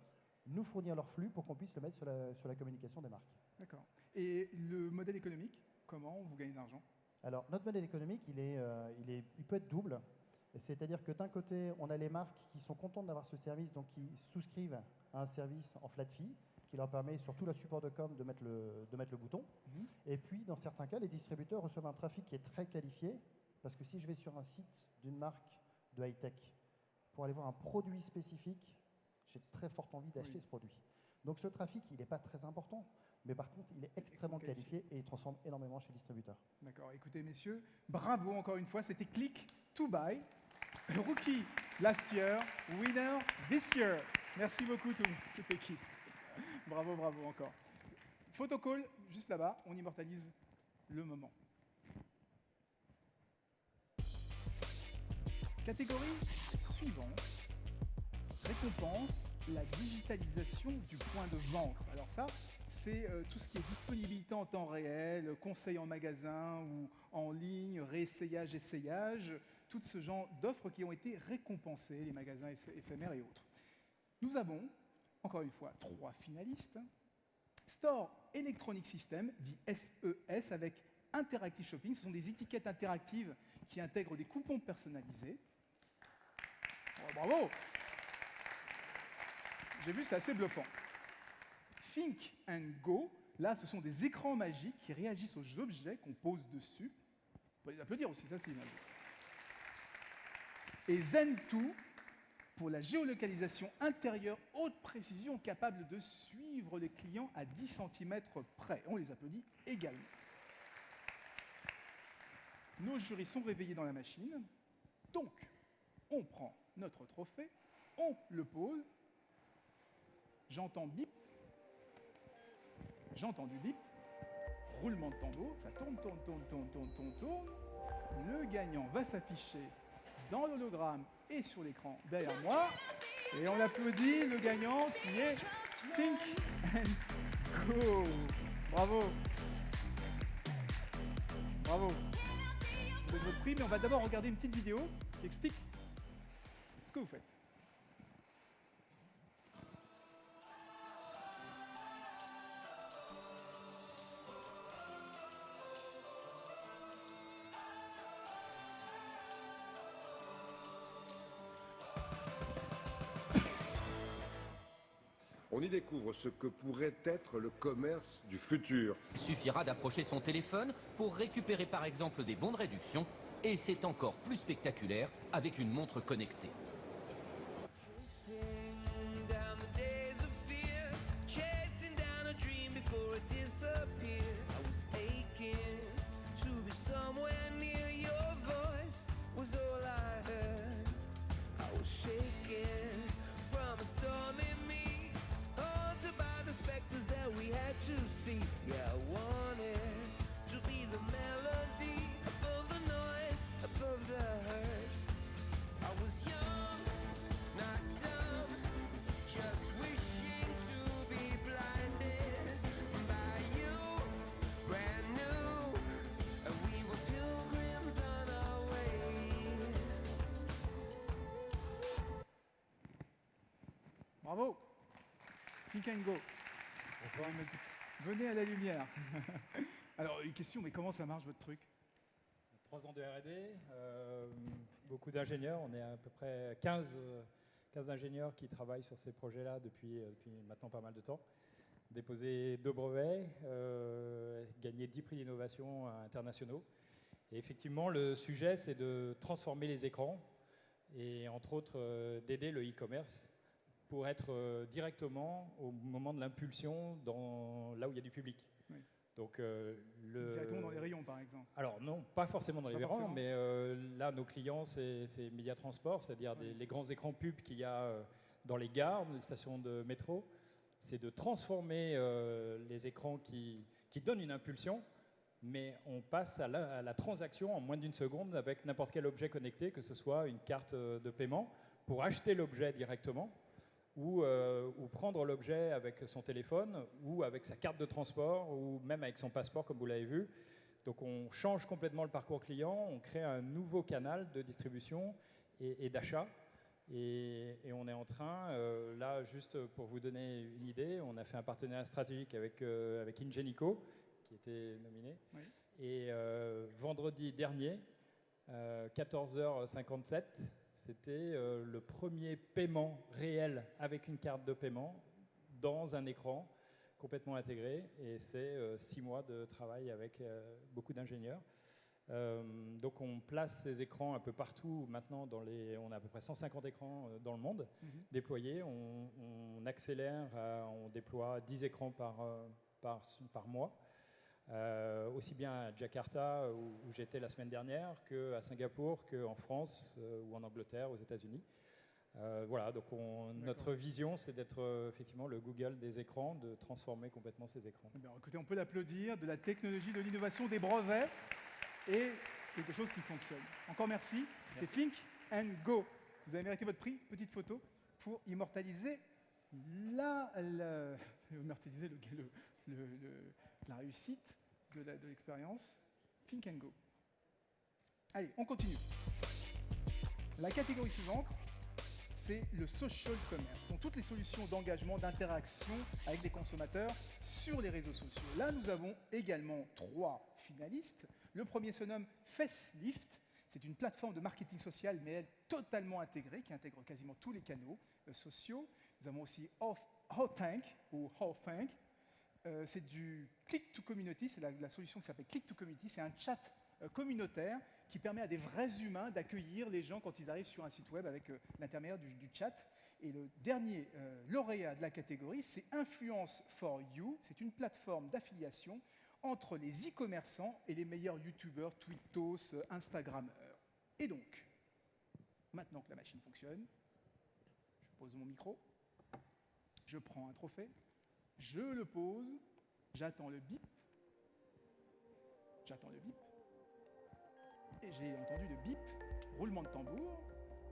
nous fournir leur flux pour qu'on puisse le mettre sur la communication des marques. D'accord. Et le modèle économique, comment vous gagnez de l'argent? Alors, notre modèle économique, il peut être double. C'est-à-dire que d'un côté, on a les marques qui sont contentes d'avoir ce service, donc qui souscrivent à un service en flat fee, qui leur permet sur tout le support de com de mettre le bouton. Et puis, dans certains cas, les distributeurs reçoivent un trafic qui est très qualifié, parce que si je vais sur un site d'une marque de high-tech pour aller voir un produit spécifique, j'ai très forte envie d'acheter ce produit. Donc ce trafic, il n'est pas très important, mais par contre, il est extrêmement qualifié et il transforme énormément chez le distributeur. D'accord. Écoutez, messieurs, bravo encore une fois. C'était Click to Buy, Rookie last year, winner this year. Merci beaucoup toute l'équipe. Bravo, bravo encore. Photocall, juste là-bas, on immortalise le moment. Catégorie suivante. Récompense, la digitalisation du point de vente. Alors ça, c'est tout ce qui est disponibilité en temps réel, conseil en magasin ou en ligne, réessayage, essayage, tout ce genre d'offres qui ont été récompensées, les magasins éphémères et autres. Nous avons, encore une fois, 3 finalistes. Store Electronic System, dit SES, avec Interactive Shopping. Ce sont des étiquettes interactives qui intègrent des coupons personnalisés. Oh, bravo! J'ai vu, c'est assez bluffant. Think and Go, là, ce sont des écrans magiques qui réagissent aux objets qu'on pose dessus. On peut les applaudir aussi, ça c'est magique. Et Zen2, pour la géolocalisation intérieure haute précision, capable de suivre les clients à 10 cm près. On les applaudit également. Nos jurys sont réveillés dans la machine. Donc, on prend notre trophée, on le pose. J'entends bip. J'entends du bip. Roulement de tambour. Ça tourne. Le gagnant va s'afficher dans l'hologramme et sur l'écran derrière moi. Et on applaudit le gagnant qui est Think and Go. Bravo. Bravo. de votre prix, mais on va d'abord regarder une petite vidéo qui explique ce que vous faites. On y découvre ce que pourrait être le commerce du futur. Il suffira d'approcher son téléphone pour récupérer par exemple des bons de réduction et c'est encore plus spectaculaire avec une montre connectée. Down the days of fear, chasing down a dream before it disappeared. I was aching to be somewhere near. Your voice was all I heard. I was shaking from a storm in me, haunted by the specters that we had to see. Yeah, I wanted to be the melody above the noise, above the hurt. I was young, not dumb, just wishing to be blinded by you, brand new. And we were pilgrims on our way. Bravo. Pink and Go. Venez à la lumière. Alors, une question, mais comment ça marche votre truc? 3 ans de R&D, beaucoup d'ingénieurs, on est à peu près 15 ingénieurs qui travaillent sur ces projets-là depuis maintenant pas mal de temps. Déposé 2 brevets, gagné 10 prix d'innovation internationaux. Et effectivement, le sujet, c'est de transformer les écrans et entre autres d'aider le e-commerce pour être directement au moment de l'impulsion là où il y a du public. Oui. Donc, Directement dans les rayons, par exemple. Alors non, pas forcément dans les Pas rayons, forcément. mais là, nos clients, c'est Média Transport, c'est-à-dire les grands écrans pubs qu'il y a dans les gares, les stations de métro. C'est de transformer les écrans qui donnent une impulsion, mais on passe à la transaction en moins d'1 seconde avec n'importe quel objet connecté, que ce soit une carte de paiement, pour acheter l'objet directement, ou prendre l'objet avec son téléphone, ou avec sa carte de transport, ou même avec son passeport, comme vous l'avez vu. Donc on change complètement le parcours client, on crée un nouveau canal de distribution et d'achat. Et on est en train, là, juste pour vous donner une idée, on a fait un partenariat stratégique avec Ingenico, qui était nominé. Oui. Et vendredi dernier, 14h57, c'était le premier paiement réel avec une carte de paiement dans un écran complètement intégré. Et c'est 6 mois de travail avec beaucoup d'ingénieurs. Donc on place ces écrans un peu partout maintenant. On a à peu près 150 écrans dans le monde déployés. On accélère, on déploie 10 écrans par mois. Aussi bien à Jakarta, où j'étais la semaine dernière, qu'à Singapour, qu'en France, ou en Angleterre, aux États-Unis. Voilà, donc notre vision, c'est d'être effectivement le Google des écrans, de transformer complètement ces écrans. Eh bien, écoutez, on peut l'applaudir, de la technologie, de l'innovation, des brevets et quelque chose qui fonctionne. Encore merci. C'était Think and Go. Vous avez mérité votre prix. Petite photo pour immortaliser la réussite de l'expérience. Think and Go. Allez, on continue. La catégorie suivante, c'est le social commerce. Donc toutes les solutions d'engagement, d'interaction avec les consommateurs sur les réseaux sociaux. Là, nous avons également 3 finalistes. Le premier se nomme Facelift. C'est une plateforme de marketing social, mais elle totalement intégrée, qui intègre quasiment tous les canaux sociaux. Nous avons aussi Howtank ou Howthank. C'est du Click to Community, c'est la solution qui s'appelle Click to Community. C'est un chat communautaire qui permet à des vrais humains d'accueillir les gens quand ils arrivent sur un site web avec l'intermédiaire du chat. Et le dernier lauréat de la catégorie, c'est Influence for You. C'est une plateforme d'affiliation entre les e-commerçants et les meilleurs youtubeurs, twittos, instagrammeurs. Et donc, maintenant que la machine fonctionne, je pose mon micro, je prends un trophée, je le pose, j'attends le bip, et j'ai entendu le bip, roulement de tambour,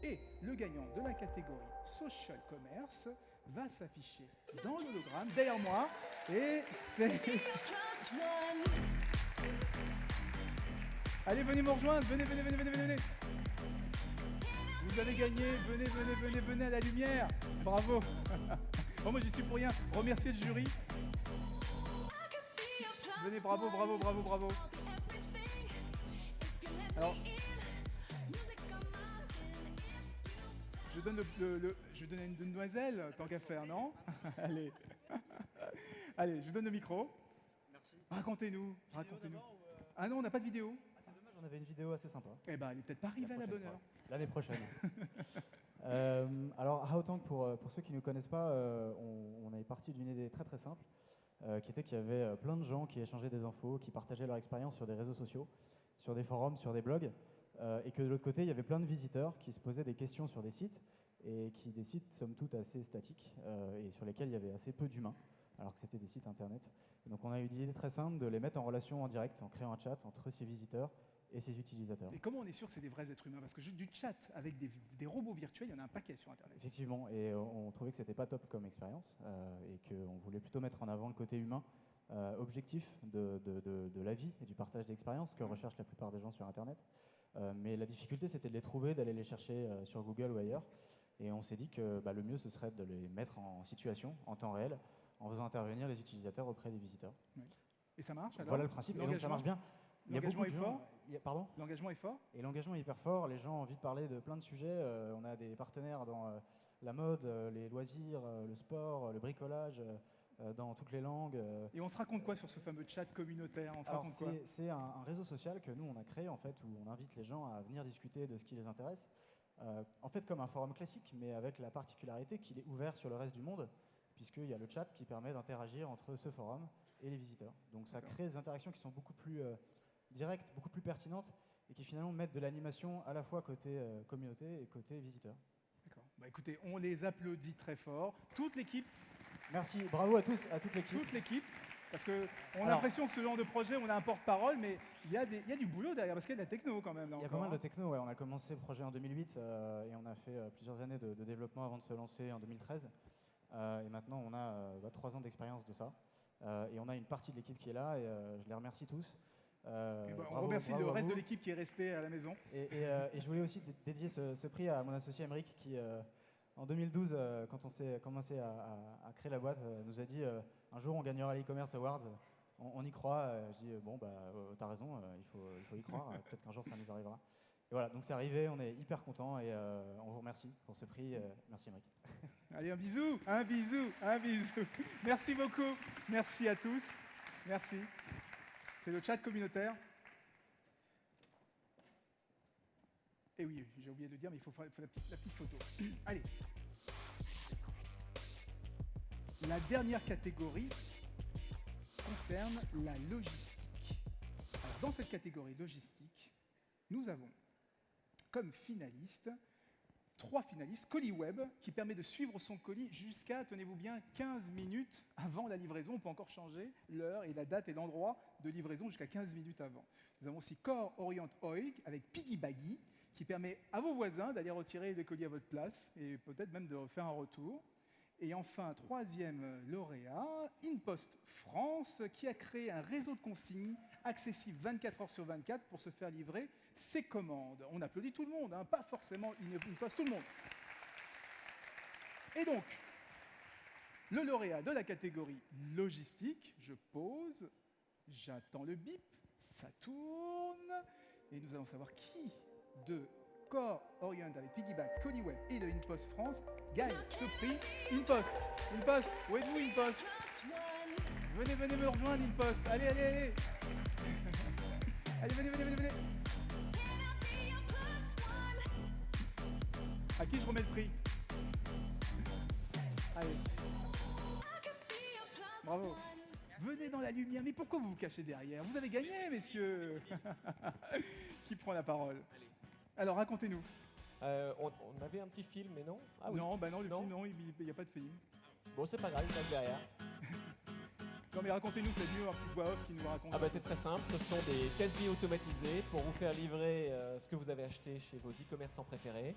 et le gagnant de la catégorie Social Commerce va s'afficher dans l'hologramme derrière moi, et c'est... Allez, venez me rejoindre, venez. Vous avez gagné, venez à la lumière. Bravo. Bon, moi, j'y suis pour rien. Remerciez le jury. Venez, bravo. Alors, je donne je donne à une demoiselle, tant qu'à faire, non? Allez. Allez, je vous donne le micro. Merci. Racontez-nous. Ah non, on n'a pas de vidéo. Ah, c'est dommage, on avait une vidéo assez sympa. Eh ben, elle est peut-être pas arrivée à la bonne heure. L'année prochaine. Alors, HowTank, pour ceux qui ne connaissent pas, on est parti d'une idée très très simple, qui était qu'il y avait plein de gens qui échangeaient des infos, qui partageaient leur expérience sur des réseaux sociaux, sur des forums, sur des blogs, et que de l'autre côté, il y avait plein de visiteurs qui se posaient des questions sur des sites, et des sites somme toute assez statiques, et sur lesquels il y avait assez peu d'humains, alors que c'était des sites internet. Et donc on a eu l'idée très simple de les mettre en relation en direct, en créant un chat entre ces visiteurs et ses utilisateurs. Et comment on est sûr que c'est des vrais êtres humains? Parce que juste du chat avec des robots virtuels, il y en a un paquet sur Internet. Effectivement, et on trouvait que c'était pas top comme expérience, et qu'on voulait plutôt mettre en avant le côté humain, objectif de la vie et du partage d'expériences que recherchent la plupart des gens sur Internet. Mais la difficulté, c'était de les trouver, d'aller les chercher sur Google ou ailleurs. Et on s'est dit que le mieux, ce serait de les mettre en situation, en temps réel, en faisant intervenir les utilisateurs auprès des visiteurs. Oui. Et ça marche alors? Voilà le principe, et donc ça marche bien. L'engagement est fort? Pardon? L'engagement est fort? Et l'engagement est hyper fort, les gens ont envie de parler de plein de sujets. On a des partenaires dans la mode, les loisirs, le sport, le bricolage, dans toutes les langues. Et on se raconte quoi sur ce fameux chat communautaire? On se raconte quoi? C'est un réseau social que nous, on a créé, en fait, où on invite les gens à venir discuter de ce qui les intéresse. En fait, comme un forum classique, mais avec la particularité qu'il est ouvert sur le reste du monde, puisqu'il y a le chat qui permet d'interagir entre ce forum et les visiteurs. Donc ça crée des interactions qui sont beaucoup plus directes, beaucoup plus pertinentes, et qui finalement mettent de l'animation à la fois côté communauté et côté visiteur. D'accord. Écoutez, on les applaudit très fort. Toute l'équipe. Merci, bravo à tous, à toute l'équipe. Toute l'équipe. Parce qu'on a l'impression que ce genre de projet, on a un porte-parole, mais il y a du boulot derrière, parce qu'il y a de la techno quand même. Il y a pas mal de techno, ouais. On a commencé le projet en 2008 et on a fait plusieurs années de développement avant de se lancer en 2013. Et maintenant, on a 3 ans d'expérience de ça. Et on a une partie de l'équipe qui est là, et je les remercie tous. On remercie le reste de l'équipe qui est restée à la maison. Et je voulais aussi dédier ce prix à mon associé Émeric qui, en 2012, quand on s'est commencé à créer la boîte, nous a dit un jour on gagnera l'e-commerce awards. On y croit. Je dis t'as raison, il faut y croire. Peut-être qu'un jour ça nous arrivera. Et voilà, donc c'est arrivé, on est hyper contents et on vous remercie pour ce prix. Merci Émeric. Allez, un bisou. Merci beaucoup. Merci à tous. Merci. C'est le chat communautaire. Et oui, j'ai oublié de dire, mais il faut faire la petite photo. Allez. La dernière catégorie concerne la logistique. Alors, dans cette catégorie logistique, nous avons comme finalistes 3 finalistes, colis web, qui permet de suivre son colis jusqu'à, tenez-vous bien, 15 minutes avant la livraison. On peut encore changer l'heure et la date et l'endroit de livraison jusqu'à 15 minutes avant. Nous avons aussi Core Orient Oil avec Piggy Baggy, qui permet à vos voisins d'aller retirer les colis à votre place et peut-être même de faire un retour. Et enfin, 3e lauréat, InPost France, qui a créé un réseau de consignes accessible 24 heures sur 24 pour se faire livrer ses commandes. On applaudit tout le monde, hein, pas forcément InPost, tout le monde. Et donc, le lauréat de la catégorie logistique, je pose, j'attends le bip, ça tourne, et nous allons savoir qui de Core Orient avec Piggyback, Colliweb et de InPost France gagne ce prix. InPost, où êtes-vous InPost? Venez me rejoindre InPost, allez. Allez, venez. À qui je remets le prix? Allez. Bravo. Venez dans la lumière, mais pourquoi vous vous cachez derrière? Vous avez gagné, messieurs. Qui prend la parole? Alors, racontez-nous. On avait un petit film, mais non? Ah, oui. Non, le film, non, il n'y a pas de film. Bon, c'est pas grave, il passe derrière. Non, mais racontez-nous, c'est mieux un petit voix off qui nous raconte. Ah bah c'est très simple, ce sont des casiers automatisés pour vous faire livrer ce que vous avez acheté chez vos e-commerçants préférés.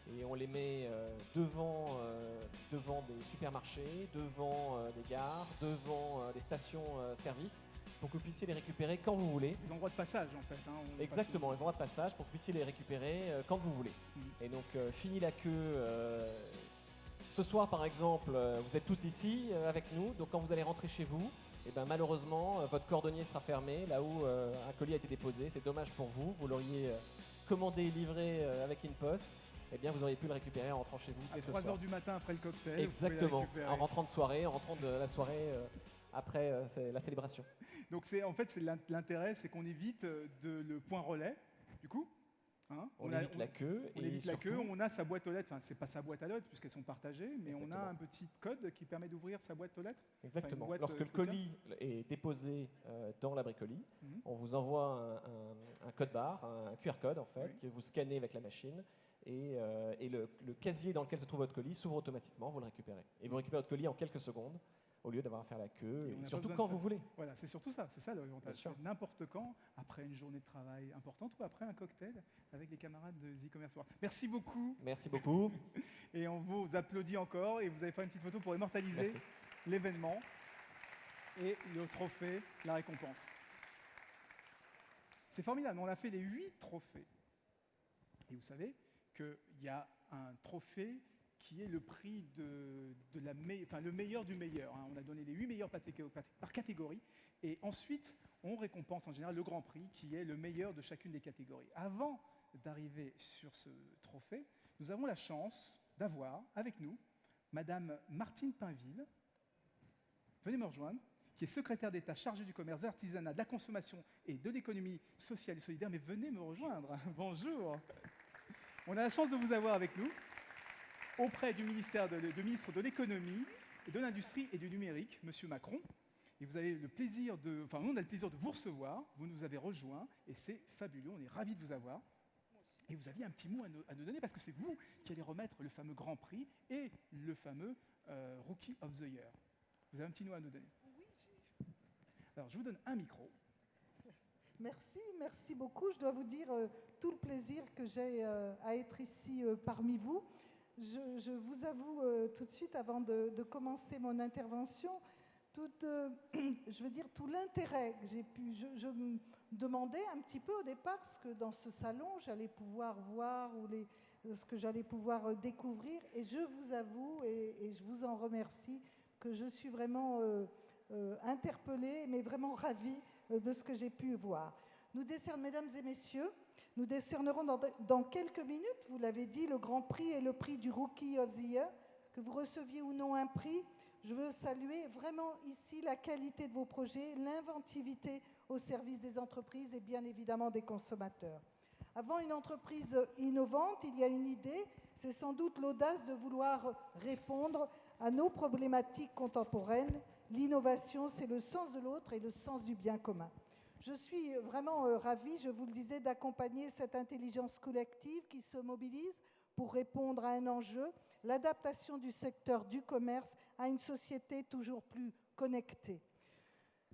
Et on les met devant des supermarchés, devant des gares, devant des stations-service. pour que vous puissiez les récupérer quand vous voulez. Les endroits de passage, en fait. Hein, Exactement, les endroits de passage pour que vous puissiez les récupérer quand vous voulez. Et donc, fini la queue. Ce soir, par exemple, vous êtes tous ici avec nous. Donc, quand vous allez rentrer chez vous, eh ben, malheureusement, votre cordonnier sera fermé là où un colis a été déposé. C'est dommage pour vous. Vous l'auriez commandé et livré avec InPost. Eh bien, vous auriez pu le récupérer en rentrant chez vous. À 3h du matin après le cocktail. Exactement, en rentrant de soirée, en rentrant de la soirée après la célébration. Donc, en fait, l'intérêt, c'est qu'on évite le point relais, du coup. Hein, on évite la queue. On évite la queue, on a sa boîte aux lettres, enfin c'est pas sa boîte à lettres puisqu'elles sont partagées, mais on a un petit code qui permet d'ouvrir sa boîte aux lettres. Exactement. Enfin, lorsque le colis est déposé dans l'abri-colis, on vous envoie un code barre, un QR code en fait, que vous scannez avec la machine et le casier dans lequel se trouve votre colis s'ouvre automatiquement, vous le récupérez. Et vous récupérez votre colis en quelques secondes, au lieu d'avoir à faire la queue, et surtout quand vous voulez. Voilà, c'est surtout ça, c'est ça l'avantage. N'importe quand, après une journée de travail importante ou après un cocktail avec les camarades de The E-Commerce World. Merci beaucoup. Merci beaucoup. Et on vous applaudit encore et vous allez faire une petite photo pour immortaliser l'événement et le trophée, la récompense. C'est formidable, on a fait les 8 trophées. Et vous savez qu'il y a un trophée qui est le prix le meilleur du meilleur. Hein. On a donné les 8 meilleurs par catégorie. Et ensuite, on récompense en général le grand prix, qui est le meilleur de chacune des catégories. Avant d'arriver sur ce trophée, nous avons la chance d'avoir avec nous Madame Martine Pinville. Venez me rejoindre, qui est secrétaire d'État chargée du commerce, de l'artisanat, de la consommation et de l'économie sociale et solidaire. Mais venez me rejoindre. Bonjour. On a la chance de vous avoir avec nous auprès du ministre de l'économie, de l'industrie et du numérique, Monsieur Macron. Et vous avez le plaisir on a le plaisir de vous recevoir. Vous nous avez rejoints et c'est fabuleux. On est ravis de vous avoir. Et vous aviez un petit mot à nous donner parce que c'est vous qui allez remettre le fameux Grand Prix et le fameux Rookie of the Year. Vous avez un petit mot à nous donner. Oui. Alors, je vous donne un micro. Merci beaucoup. Je dois vous dire tout le plaisir que j'ai à être ici parmi vous. Je vous avoue tout de suite, avant de commencer mon intervention, tout l'intérêt que j'ai pu... Je me demandais un petit peu au départ ce que dans ce salon j'allais pouvoir voir ou ce que j'allais pouvoir découvrir. Et je vous avoue, et je vous en remercie, que je suis vraiment interpellée, mais vraiment ravie de ce que j'ai pu voir. Mesdames et messieurs, nous décernerons dans quelques minutes, vous l'avez dit, le Grand Prix et le prix du Rookie of the Year. Que vous receviez ou non un prix, je veux saluer vraiment ici la qualité de vos projets, l'inventivité au service des entreprises et bien évidemment des consommateurs. Avant une entreprise innovante, il y a une idée, c'est sans doute l'audace de vouloir répondre à nos problématiques contemporaines. L'innovation, c'est le sens de l'autre et le sens du bien commun. Je suis vraiment ravie, je vous le disais, d'accompagner cette intelligence collective qui se mobilise pour répondre à un enjeu, l'adaptation du secteur du commerce à une société toujours plus connectée.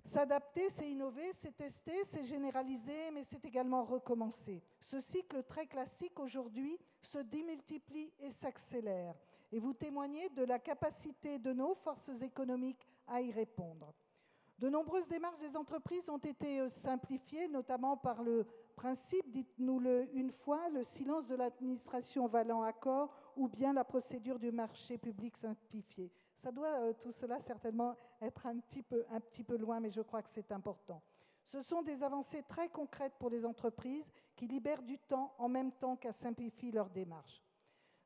S'adapter, c'est innover, c'est tester, c'est généraliser, mais c'est également recommencer. Ce cycle très classique aujourd'hui se démultiplie et s'accélère. Et vous témoignez de la capacité de nos forces économiques à y répondre. De nombreuses démarches des entreprises ont été simplifiées, notamment par le principe, dites-nous-le une fois, le silence de l'administration valant accord ou bien la procédure du marché public simplifiée. Ça doit tout cela certainement être un petit peu loin, mais je crois que c'est important. Ce sont des avancées très concrètes pour les entreprises qui libèrent du temps en même temps qu'elles simplifient leurs démarches.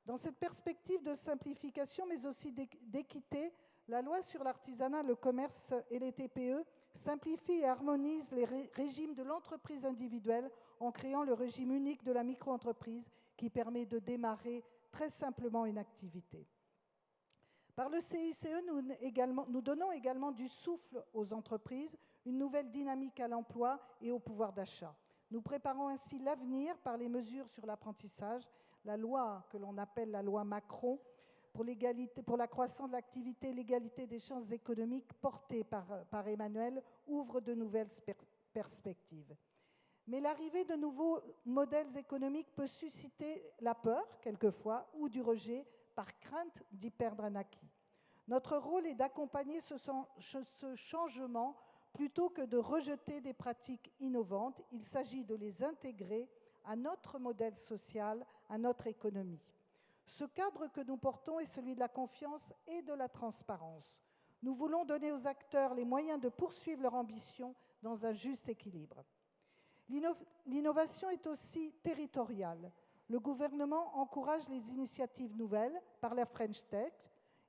Dans cette perspective de simplification, mais aussi d'équité, la loi sur l'artisanat, le commerce et les TPE simplifie et harmonise les régimes de l'entreprise individuelle en créant le régime unique de la micro-entreprise qui permet de démarrer très simplement une activité. Par le CICE, nous donnons également du souffle aux entreprises, une nouvelle dynamique à l'emploi et au pouvoir d'achat. Nous préparons ainsi l'avenir par les mesures sur l'apprentissage, la loi que l'on appelle la loi Macron, pour la croissance de l'activité et l'égalité des chances économiques portée par Emmanuel ouvre de nouvelles perspectives. Mais l'arrivée de nouveaux modèles économiques peut susciter la peur, quelquefois, ou du rejet, par crainte d'y perdre un acquis. Notre rôle est d'accompagner ce changement Plutôt que de rejeter des pratiques innovantes, il s'agit de les intégrer à notre modèle social, à notre économie. Ce cadre que nous portons est celui de la confiance et de la transparence. Nous voulons donner aux acteurs les moyens de poursuivre leur ambition dans un juste équilibre. L'innovation est aussi territoriale. Le gouvernement encourage les initiatives nouvelles par la French Tech,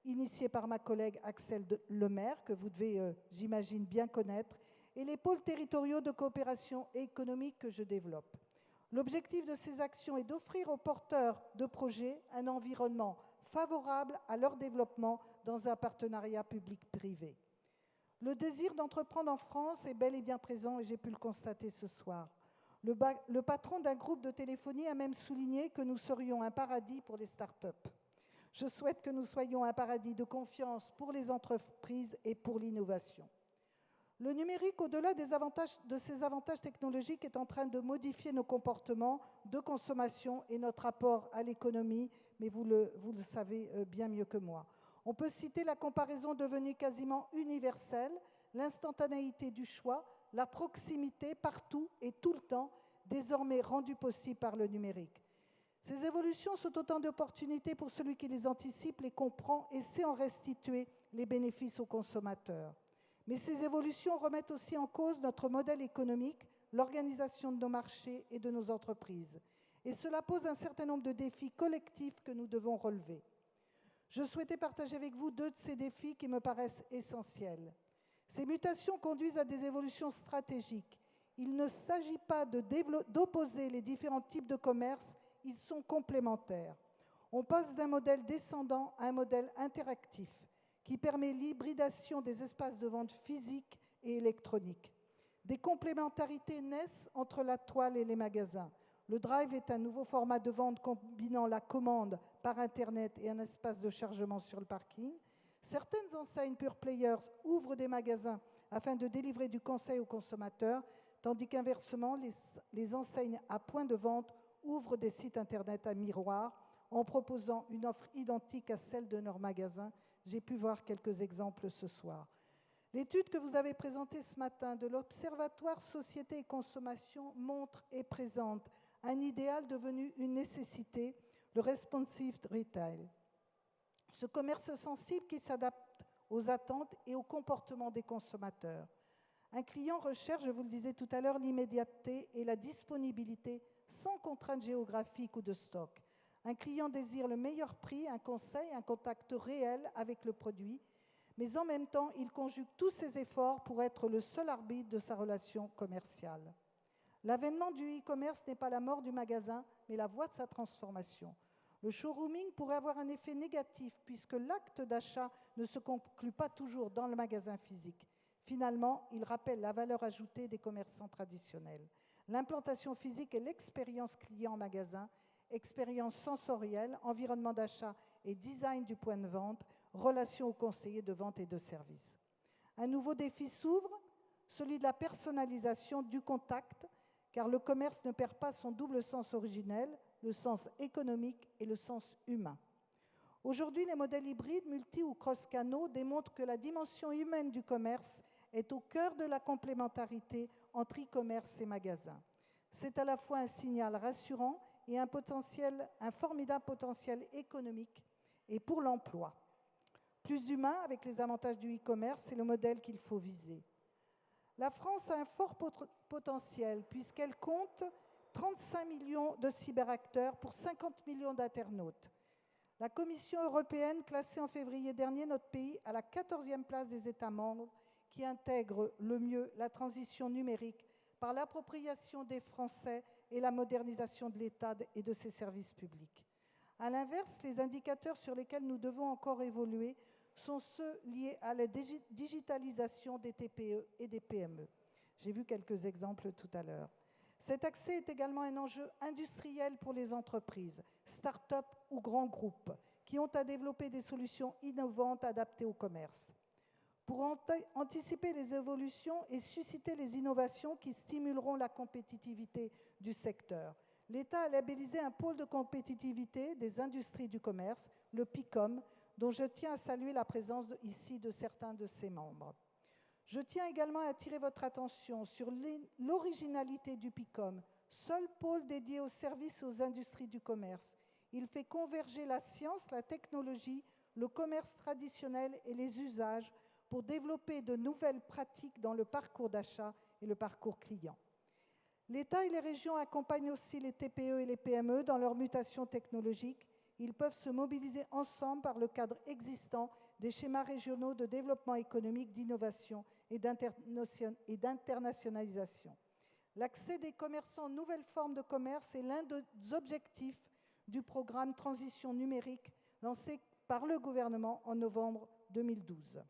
initiée par ma collègue Axel Lemaire, que vous devez, j'imagine, bien connaître, et les pôles territoriaux de coopération économique que je développe. L'objectif de ces actions est d'offrir aux porteurs de projets un environnement favorable à leur développement dans un partenariat public-privé. Le désir d'entreprendre en France est bel et bien présent et j'ai pu le constater ce soir. Le patron d'un groupe de téléphonie a même souligné que nous serions un paradis pour les start-up. Je souhaite que nous soyons un paradis de confiance pour les entreprises et pour l'innovation. Le numérique, au-delà de ses avantages technologiques, est en train de modifier nos comportements de consommation et notre rapport à l'économie, mais vous le savez bien mieux que moi. On peut citer la comparaison devenue quasiment universelle, l'instantanéité du choix, la proximité partout et tout le temps, désormais rendue possible par le numérique. Ces évolutions sont autant d'opportunités pour celui qui les anticipe, les comprend et sait en restituer les bénéfices aux consommateurs. Mais ces évolutions remettent aussi en cause notre modèle économique, l'organisation de nos marchés et de nos entreprises. Et cela pose un certain nombre de défis collectifs que nous devons relever. Je souhaitais partager avec vous 2 de ces défis qui me paraissent essentiels. Ces mutations conduisent à des évolutions stratégiques. Il ne s'agit pas d'opposer les différents types de commerce, ils sont complémentaires. On passe d'un modèle descendant à un modèle interactif qui permet l'hybridation des espaces de vente physiques et électroniques. Des complémentarités naissent entre la toile et les magasins. Le Drive est un nouveau format de vente combinant la commande par Internet et un espace de chargement sur le parking. Certaines enseignes Pure Players ouvrent des magasins afin de délivrer du conseil aux consommateurs, tandis qu'inversement, les enseignes à point de vente ouvrent des sites Internet à miroir en proposant une offre identique à celle de leurs magasins. J'ai pu voir quelques exemples ce soir. L'étude que vous avez présentée ce matin de l'Observatoire Société et Consommation montre et présente un idéal devenu une nécessité, le responsive retail. Ce commerce sensible qui s'adapte aux attentes et aux comportements des consommateurs. Un client recherche, je vous le disais tout à l'heure, l'immédiateté et la disponibilité sans contrainte géographique ou de stock. Un client désire le meilleur prix, un conseil, un contact réel avec le produit, mais en même temps, il conjugue tous ses efforts pour être le seul arbitre de sa relation commerciale. L'avènement du e-commerce n'est pas la mort du magasin, mais la voie de sa transformation. Le showrooming pourrait avoir un effet négatif puisque l'acte d'achat ne se conclut pas toujours dans le magasin physique. Finalement, il rappelle la valeur ajoutée des commerçants traditionnels. L'implantation physique et l'expérience client en magasin, expérience sensorielle, environnement d'achat et design du point de vente, relation aux conseillers de vente et de service. Un nouveau défi s'ouvre, celui de la personnalisation du contact, car le commerce ne perd pas son double sens originel, le sens économique et le sens humain. Aujourd'hui, les modèles hybrides, multi- ou cross-canaux démontrent que la dimension humaine du commerce est au cœur de la complémentarité entre e-commerce et magasins. C'est à la fois un signal rassurant et un formidable potentiel économique et pour l'emploi. Plus d'humain avec les avantages du e-commerce, c'est le modèle qu'il faut viser. La France a un fort potentiel puisqu'elle compte 35 millions de cyberacteurs pour 50 millions d'internautes. La Commission européenne classait en février dernier notre pays à la 14e place des États membres qui intègrent le mieux la transition numérique par l'appropriation des Français et la modernisation de l'État et de ses services publics. À l'inverse, les indicateurs sur lesquels nous devons encore évoluer sont ceux liés à la digitalisation des TPE et des PME. J'ai vu quelques exemples tout à l'heure. Cet accès est également un enjeu industriel pour les entreprises, start-up ou grands groupes, qui ont à développer des solutions innovantes adaptées au commerce. Pour anticiper les évolutions et susciter les innovations qui stimuleront la compétitivité du secteur, l'État a labellisé un pôle de compétitivité des industries du commerce, le PICOM, dont je tiens à saluer la présence ici de certains de ses membres. Je tiens également à attirer votre attention sur l'originalité du PICOM, seul pôle dédié aux services et aux industries du commerce. Il fait converger la science, la technologie, le commerce traditionnel et les usages pour développer de nouvelles pratiques dans le parcours d'achat et le parcours client. L'État et les régions accompagnent aussi les TPE et les PME dans leur mutation technologique. Ils peuvent se mobiliser ensemble par le cadre existant des schémas régionaux de développement économique, d'innovation et d'internationalisation. L'accès des commerçants aux nouvelles formes de commerce est l'un des objectifs du programme Transition numérique lancé par le gouvernement en novembre 2012.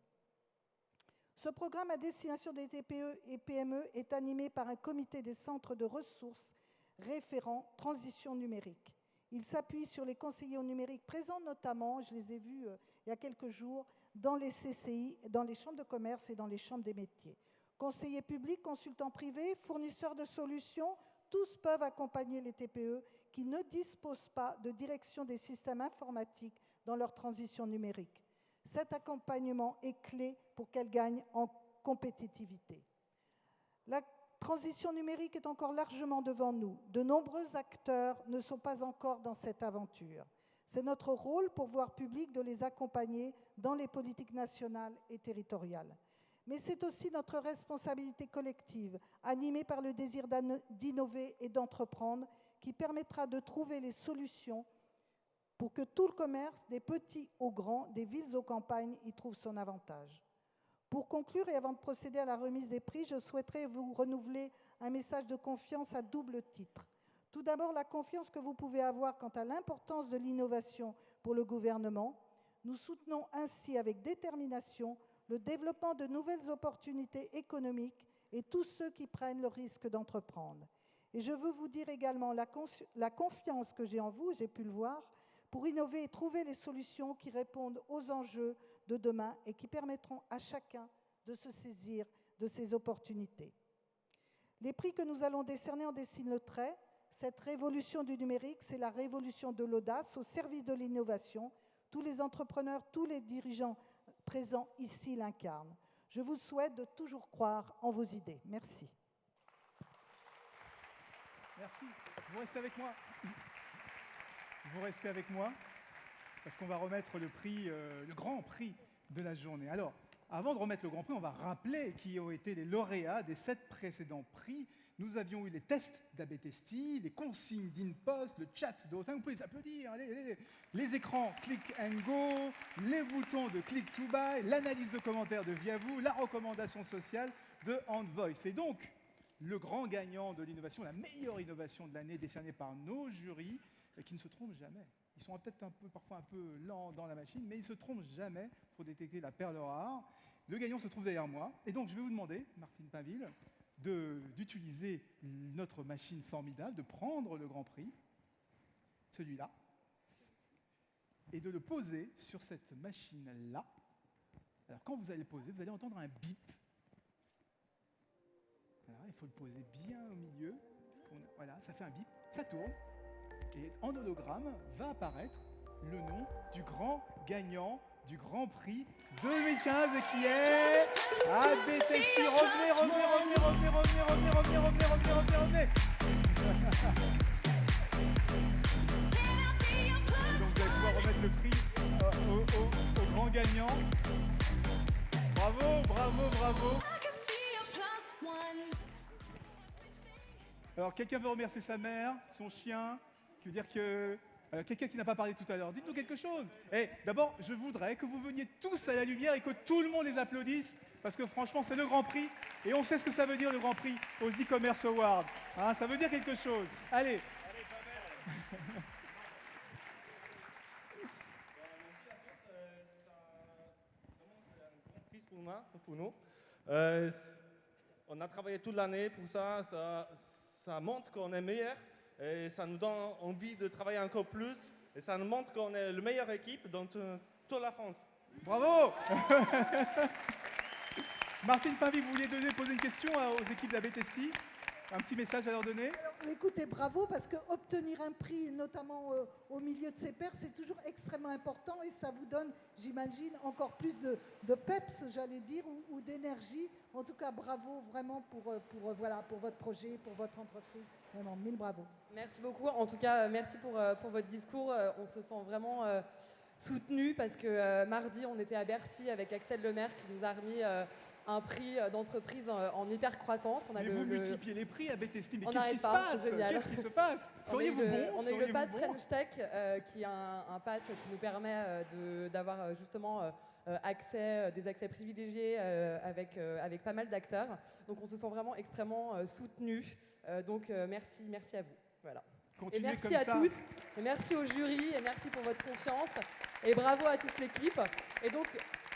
Ce programme à destination des TPE et PME est animé par un comité des centres de ressources référents Transition numérique. Il s'appuie sur les conseillers au numérique présents notamment, je les ai vus il y a quelques jours, dans les CCI, dans les chambres de commerce et dans les chambres des métiers. Conseillers publics, consultants privés, fournisseurs de solutions, tous peuvent accompagner les TPE qui ne disposent pas de direction des systèmes informatiques dans leur transition numérique. Cet accompagnement est clé pour qu'elles gagnent en compétitivité. La transition numérique est encore largement devant nous. De nombreux acteurs ne sont pas encore dans cette aventure. C'est notre rôle, pouvoir public, de les accompagner dans les politiques nationales et territoriales. Mais c'est aussi notre responsabilité collective, animée par le désir d'innover et d'entreprendre, qui permettra de trouver les solutions pour que tout le commerce, des petits aux grands, des villes aux campagnes, y trouve son avantage. Pour conclure, et avant de procéder à la remise des prix, je souhaiterais vous renouveler un message de confiance à double titre. Tout d'abord, la confiance que vous pouvez avoir quant à l'importance de l'innovation pour le gouvernement. Nous soutenons ainsi avec détermination le développement de nouvelles opportunités économiques et tous ceux qui prennent le risque d'entreprendre. Et je veux vous dire également la confiance que j'ai en vous, j'ai pu le voir, pour innover et trouver les solutions qui répondent aux enjeux de demain et qui permettront à chacun de se saisir de ces opportunités. Les prix que nous allons décerner en dessinent le trait. Cette révolution du numérique, c'est la révolution de l'audace au service de l'innovation. Tous les entrepreneurs, tous les dirigeants présents ici l'incarnent. Je vous souhaite de toujours croire en vos idées. Merci. Merci. Vous restez avec moi. Vous restez avec moi parce qu'on va remettre le prix, le grand prix de la journée. Alors, avant de remettre le grand prix, on va rappeler qui ont été les lauréats des 7 précédents prix. Nous avions eu les tests d'AB Testy, les consignes d'InPost, le chat d'Autin. Vous pouvez les applaudir. Les écrans Click and Go, les boutons de Click to Buy, l'analyse de commentaires de Viavou, la recommandation sociale de Handvoice. Et donc, le grand gagnant de l'innovation, la meilleure innovation de l'année décernée par nos jurys, qui ne se trompent jamais. Ils sont peut-être parfois un peu lents dans la machine, mais ils ne se trompent jamais pour détecter la perle rare. Le gagnant se trouve derrière moi. Et donc, je vais vous demander, Martine Pinville, d'utiliser notre machine formidable, de prendre le grand prix, celui-là, et de le poser sur cette machine-là. Alors, quand vous allez le poser, vous allez entendre un bip. Alors, il faut le poser bien au milieu. Voilà, ça fait un bip, ça tourne. Et en hologramme va apparaître le nom du grand gagnant du Grand Prix 2015 qui est AB Testy. Revenez. Donc vous allez pouvoir remettre le prix au grand gagnant. Bravo. Alors quelqu'un veut remercier sa mère, son chien, qui veut dire que... quelqu'un qui n'a pas parlé tout à l'heure, dites-nous quelque chose. D'abord, je voudrais que vous veniez tous à la lumière et que tout le monde les applaudisse, parce que franchement, c'est le Grand Prix, et on sait ce que ça veut dire, le Grand Prix, aux e-commerce awards. Hein, ça veut dire quelque chose. Allez. Pour nous. On a travaillé toute l'année pour ça, ça montre qu'on est meilleur et ça nous donne envie de travailler encore plus et ça nous montre qu'on est la meilleure équipe dans toute la France. Bravo. Martine Pinville, vous vouliez poser une question aux équipes d'AB Testy? Un petit message à leur donner? Alors, écoutez, bravo, parce que obtenir un prix, notamment au milieu de ses pairs, c'est toujours extrêmement important et ça vous donne, j'imagine, encore plus de peps, j'allais dire, ou d'énergie. En tout cas, bravo vraiment pour votre projet, pour votre entreprise. Vraiment, mille bravo. Merci beaucoup. En tout cas, merci pour votre discours. On se sent vraiment soutenu parce que mardi, on était à Bercy avec Axel Lemaire qui nous a remis un prix d'entreprise en hyper croissance. Mais vous multipliez les prix à BTST, mais On qu'est-ce qui n'arrête se pas, passe? c'est génial. Qu'est-ce qui se passe? Seriez-vous bon? On a eu le Seriez-vous pass bon French Tech qui est un pass qui nous permet d'avoir justement des accès privilégiés avec pas mal d'acteurs. Donc on se sent vraiment extrêmement soutenu. Donc merci à vous. Voilà. Continuez et merci comme à ça. tous, et merci au jury, et merci pour votre confiance, et bravo à toute l'équipe. Et donc,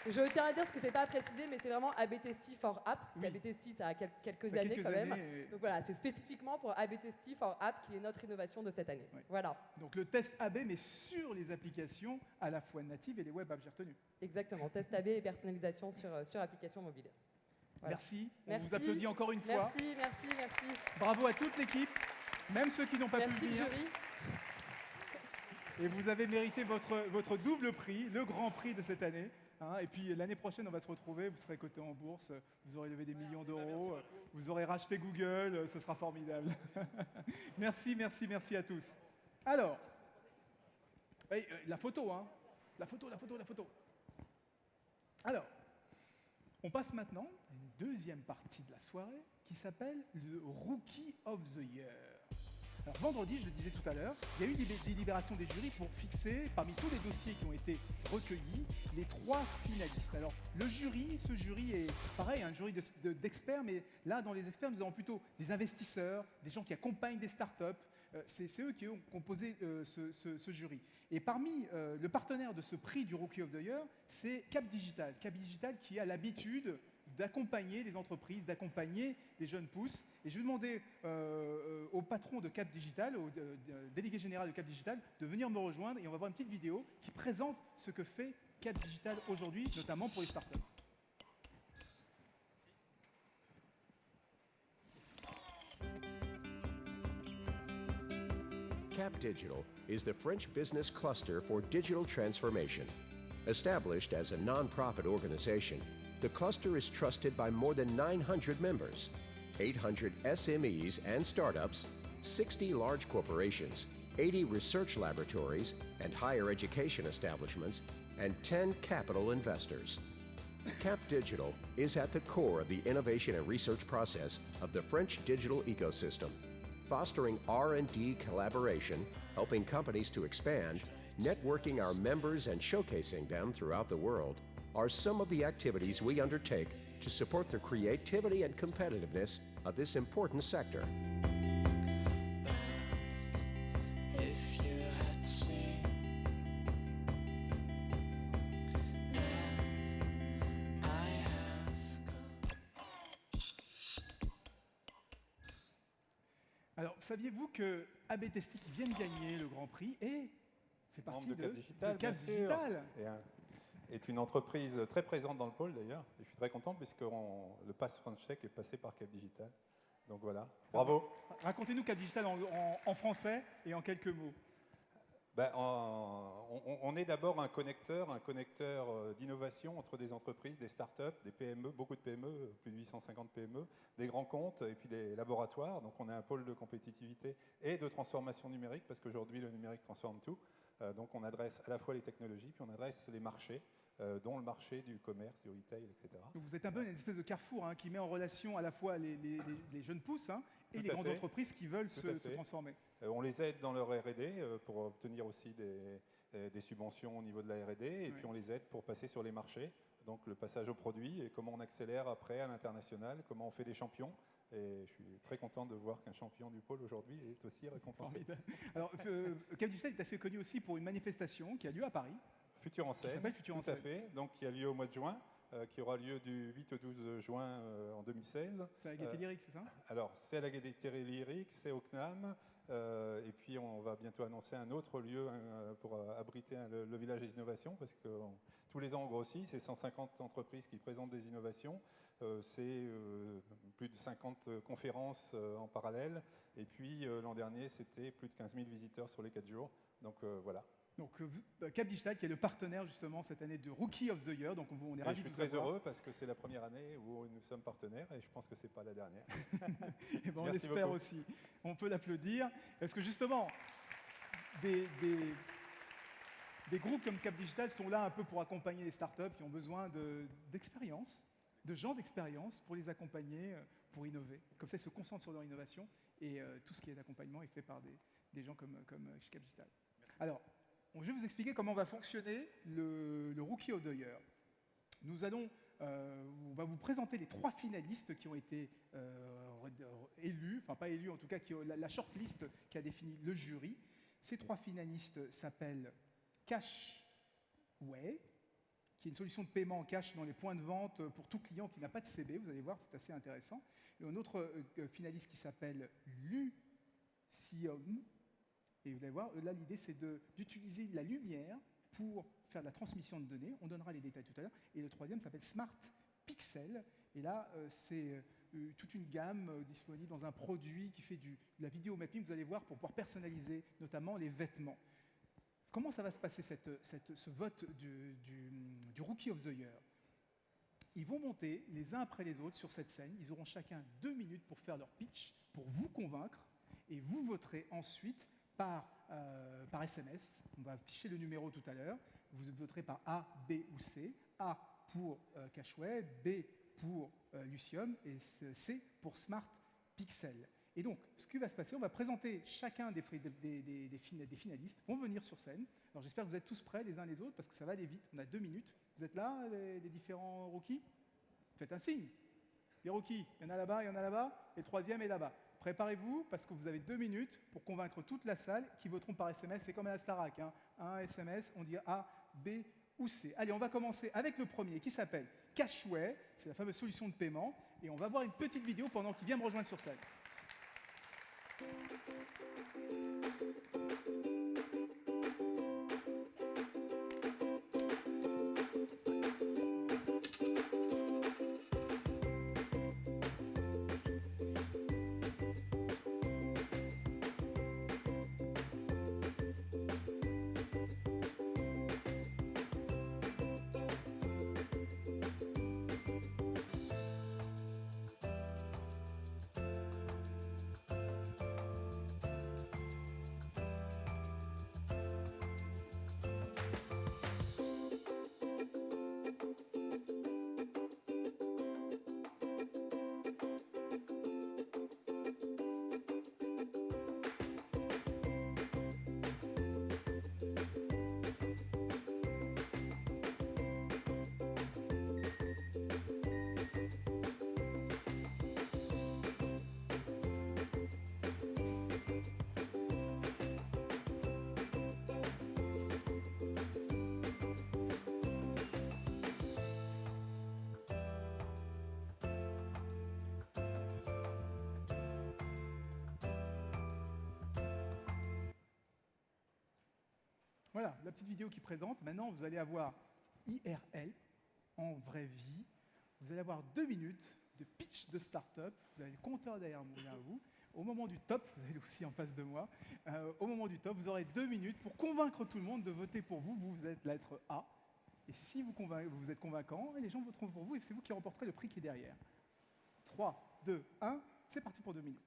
je tiens à dire ce que c'est pas à préciser, mais c'est vraiment ABTST for App, parce qu'ABTST, ça a quelques Ça a années quelques quand même. années, Donc voilà, c'est spécifiquement pour ABTST for App, qui est notre innovation de cette année. Voilà. Donc le test AB, mais sur les applications à la fois natives et les web apps, j'ai retenu. Exactement, test AB et personnalisation sur application mobile. Voilà. Merci. On Merci. vous applaudit encore une fois. Merci. Bravo à toute l'équipe, même ceux qui n'ont pas pu Merci le venir. jury. Et vous avez mérité votre double prix, le grand prix de cette année. Hein. Et puis l'année prochaine, on va se retrouver, vous serez coté en bourse, vous aurez levé des millions d'euros, vous aurez racheté Google, ce sera formidable. Merci à tous. Alors, la photo, hein. La photo. Alors, on passe maintenant à une deuxième partie de la soirée qui s'appelle le Rookie of the Year. Alors, vendredi, je le disais tout à l'heure, il y a eu des délibérations des jurys pour fixer, parmi tous les dossiers qui ont été recueillis, les 3 finalistes. Alors, ce jury est pareil, un jury d'experts, mais là, dans les experts, nous avons plutôt des investisseurs, des gens qui accompagnent des startups. C'est eux qui ont composé ce jury. Et parmi le partenaire de ce prix du Rookie of the Year, c'est Cap Digital. Cap Digital qui a l'habitude d'accompagner les entreprises, d'accompagner les jeunes pousses. Et je vais demander au patron de Cap Digital, au délégué général de Cap Digital, de venir me rejoindre et on va voir une petite vidéo qui présente ce que fait Cap Digital aujourd'hui, notamment pour les startups. Cap Digital is the French business cluster for digital transformation. Established as a non-profit organization, the cluster is trusted by more than 900 members, 800 SMEs and startups, 60 large corporations, 80 research laboratories and higher education establishments, and 10 capital investors. Cap Digital is at the core of the innovation and research process of the French digital ecosystem, fostering R&D collaboration, helping companies to expand, networking our members and showcasing them throughout the world are some of the activities we undertake to support the creativity and competitiveness of this important sector. If you had seen that I have Alors, saviez-vous que ABTST qui vient de gagner le Grand Prix fait partie Membre de Cap Digital, de Cap bien sûr. Digital. Est une entreprise très présente dans le pôle d'ailleurs. Et je suis très content puisque le pass French Tech est passé par Cap Digital. Donc voilà, bravo. Racontez-nous Cap Digital en français et en quelques mots. On est d'abord un connecteur d'innovation entre des entreprises, des startups, des PME, beaucoup de PME, plus de 850 PME, des grands comptes et puis des laboratoires. Donc on est un pôle de compétitivité et de transformation numérique parce qu'aujourd'hui le numérique transforme tout. Donc on adresse à la fois les technologies puis on adresse les marchés, dont le marché du commerce, du retail, etc. Donc vous êtes un peu une espèce de carrefour qui met en relation à la fois les jeunes pousses et les grandes entreprises qui veulent se transformer. On les aide dans leur R&D pour obtenir aussi des subventions au niveau de la R&D et puis on les aide pour passer sur les marchés, donc le passage aux produits et comment on accélère après à l'international, comment on fait des champions. Et je suis très content de voir qu'un champion du pôle aujourd'hui est aussi récompensé. Alors, Cap Digital est assez connu aussi pour une manifestation qui a lieu à Paris. Futur en scène, qui s'appelle Futur en tout à scène. fait, donc qui a lieu au mois de juin, qui aura lieu du 8 au 12 juin en 2016. C'est à la Gaîté Lyrique, c'est ça? Alors, c'est à la Gaîté Lyrique, c'est au CNAM, et puis on va bientôt annoncer un autre lieu pour abriter le village des innovations, parce que tous les ans on grossit, c'est 150 entreprises qui présentent des innovations. C'est plus de 50 conférences en parallèle. Et puis l'an dernier, c'était plus de 15 000 visiteurs sur les 4 jours. Donc voilà. Donc Cap Digital qui est le partenaire justement cette année de Rookie of the Year, donc on est ravis de je suis vous très avoir. heureux parce que c'est la première année où nous sommes partenaires et je pense que c'est pas la dernière. Et ben, on Merci l'espère beaucoup. aussi. On peut l'applaudir. Parce que justement, des groupes comme Cap Digital sont là un peu pour accompagner les startups qui ont besoin d'expérience, de gens d'expérience pour les accompagner, pour innover. Comme ça, ils se concentrent sur leur innovation et tout ce qui est d'accompagnement est fait par des gens comme chez Cap Digital. Alors, je vais vous expliquer comment va fonctionner le Rookie of the Year. On va vous présenter les 3 finalistes qui ont été élus, enfin pas élus en tout cas, la shortlist qui a défini le jury. Ces 3 finalistes s'appellent Cashway, qui est une solution de paiement en cash dans les points de vente pour tout client qui n'a pas de CB. Vous allez voir, c'est assez intéressant. Et un autre finaliste qui s'appelle Lucium. Et vous allez voir, là, l'idée, c'est d'utiliser la lumière pour faire de la transmission de données. On donnera les détails tout à l'heure. Et le troisième s'appelle Smart Pixel. Et là, c'est toute une gamme disponible dans un produit qui fait de la vidéo mapping, vous allez voir, pour pouvoir personnaliser notamment les vêtements. Comment ça va se passer, ce vote du Rookie of the Year? Ils vont monter les uns après les autres sur cette scène. Ils auront chacun 2 minutes pour faire leur pitch, pour vous convaincre. Et vous voterez ensuite par SMS. On va afficher le numéro tout à l'heure. Vous voterez par A, B ou C. A pour Cashway, B pour Lucium et C pour Smart Pixel. Et donc, ce qui va se passer, on va présenter chacun des finalistes, vont venir sur scène. Alors j'espère que vous êtes tous prêts les uns les autres, parce que ça va aller vite. On a 2 minutes. Vous êtes là, les différents rookies? Faites un signe. Les rookies, il y en a là-bas, il y en a là-bas, et le troisième est là-bas. Préparez-vous, parce que vous avez 2 minutes pour convaincre toute la salle qui voteront par SMS. C'est comme à la Starac, hein. Un SMS, on dit A, B ou C. Allez, on va commencer avec le premier, qui s'appelle Cashway. C'est la fameuse solution de paiement. Et on va voir une petite vidéo pendant qu'il vient me rejoindre sur scène. Voilà, la petite vidéo qui présente. Maintenant, vous allez avoir IRL, en vraie vie. Vous allez avoir 2 minutes de pitch de start-up. Vous avez le compteur derrière vous. Au moment du top, vous avez aussi en face de moi, au moment du top, vous aurez 2 minutes pour convaincre tout le monde de voter pour vous. Vous êtes la lettre A. Et si vous êtes convaincant, les gens voteront pour vous et c'est vous qui remporterez le prix qui est derrière. 3, 2, 1, c'est parti pour 2 minutes.